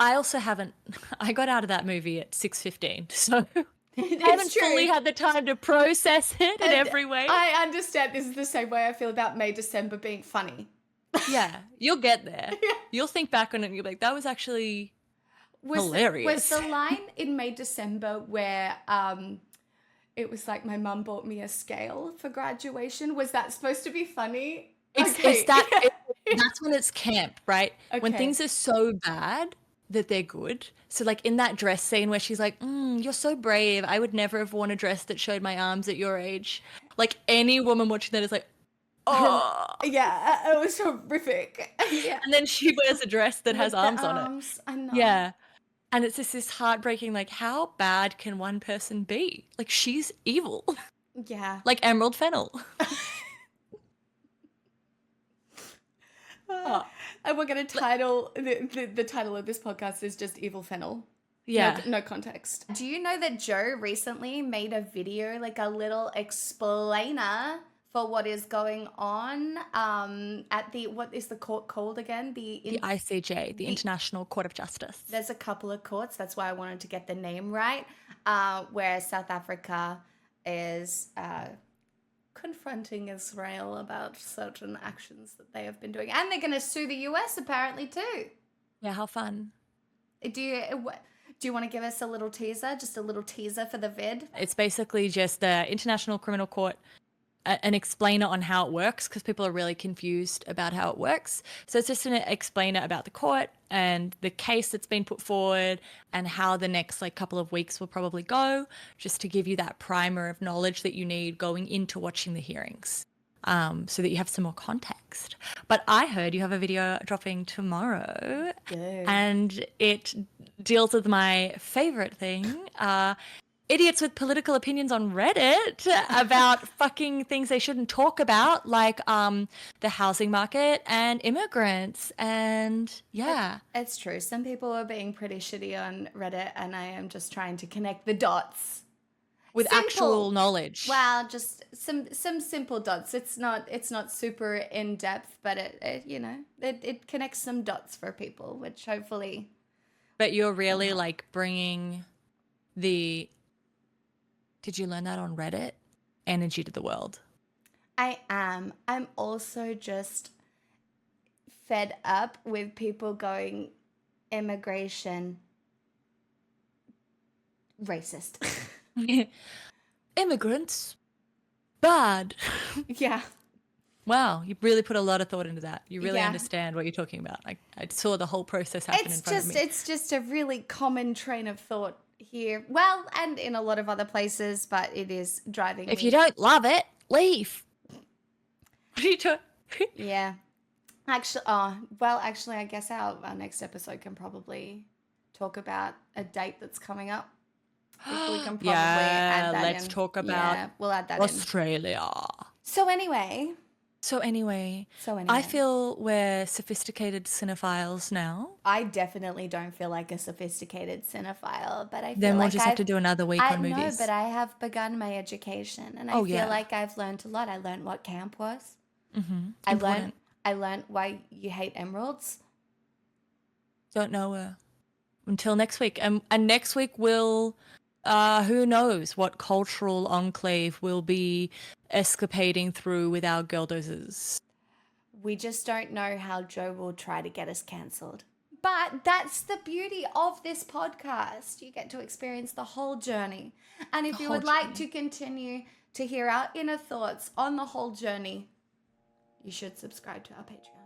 also haven't, I got out of that movie at 6:15, so I haven't fully had the time to process it in every way. I understand. This is the same way I feel about May December being funny. Yeah, you'll get there. You'll think back on it and you'll be like, that was actually hilarious. Was the line in May December where it was like, my mum bought me a scale for graduation, was that supposed to be funny? That's when it's camp, right? Okay. When things are so bad that they're good. So like in that dress scene where she's like, you're so brave. I would never have worn a dress that showed my arms at your age. Like any woman watching that is like, oh. Yeah, it was horrific. Yeah. And then she wears a dress that has arms on it. I know. Yeah. And it's just this heartbreaking, like, how bad can one person be? Like, she's evil. Yeah. Like Emerald Fennel. Oh. And we're going to title, the title of this podcast is just Evil Fennel. Yeah. No context. Do you know that Jo recently made a video, like a little explainer for what is going on at the, what is the court called again? The ICJ, the International Court of Justice. There's a couple of courts. That's why I wanted to get the name right, where South Africa is confronting Israel about certain actions that they have been doing. And they're going to sue the US apparently too. Yeah, how fun. Do you want to give us a little teaser, just a little teaser for the vid? It's basically just the International Criminal Court, an explainer on how it works, because people are really confused about how it works. So it's just an explainer about the court and the case that's been put forward and how the next like couple of weeks will probably go, just to give you that primer of knowledge that you need going into watching the hearings, so that you have some more context. But I heard you have a video dropping tomorrow. Good. And it deals with my favorite thing, idiots with political opinions on Reddit about fucking things they shouldn't talk about, like the housing market and immigrants. And yeah. It's true. Some people are being pretty shitty on Reddit, and I am just trying to connect the dots. With actual knowledge. Well, just some simple dots. It's not super in depth, but it connects some dots for people, which hopefully. But you're really like bringing the, did you learn that on Reddit? Energy to the world. I am. I'm also just fed up with people going immigration racist. Immigrants, bad. Yeah. Wow, you really put a lot of thought into that. You really Yeah. understand what you're talking about. I saw the whole process happen in front of me. It's just a really common train of thought here. Well, and in a lot of other places, but it is driving If me. you don't love it, leave. What are you doing? Yeah. Actually, I guess our next episode can probably talk about a date that's coming up. We can probably add that let's in. talk about Yeah, we'll add that Australia. So anyway, I feel we're sophisticated cinephiles now. I definitely don't feel like a sophisticated cinephile, but I feel Then we'll like just have to do another week on movies. No, but I have begun my education, and I feel like I've learned a lot. I learned what camp was. Mm-hmm. I learned why you hate emeralds. Don't know her until next week, and next week we'll. Who knows what cultural enclave we'll be escapading through with our GirlDozers. We just don't know how Jo will try to get us cancelled. But that's the beauty of this podcast. You get to experience the whole journey. And if you would like to continue to hear our inner thoughts on the whole journey, you should subscribe to our Patreon.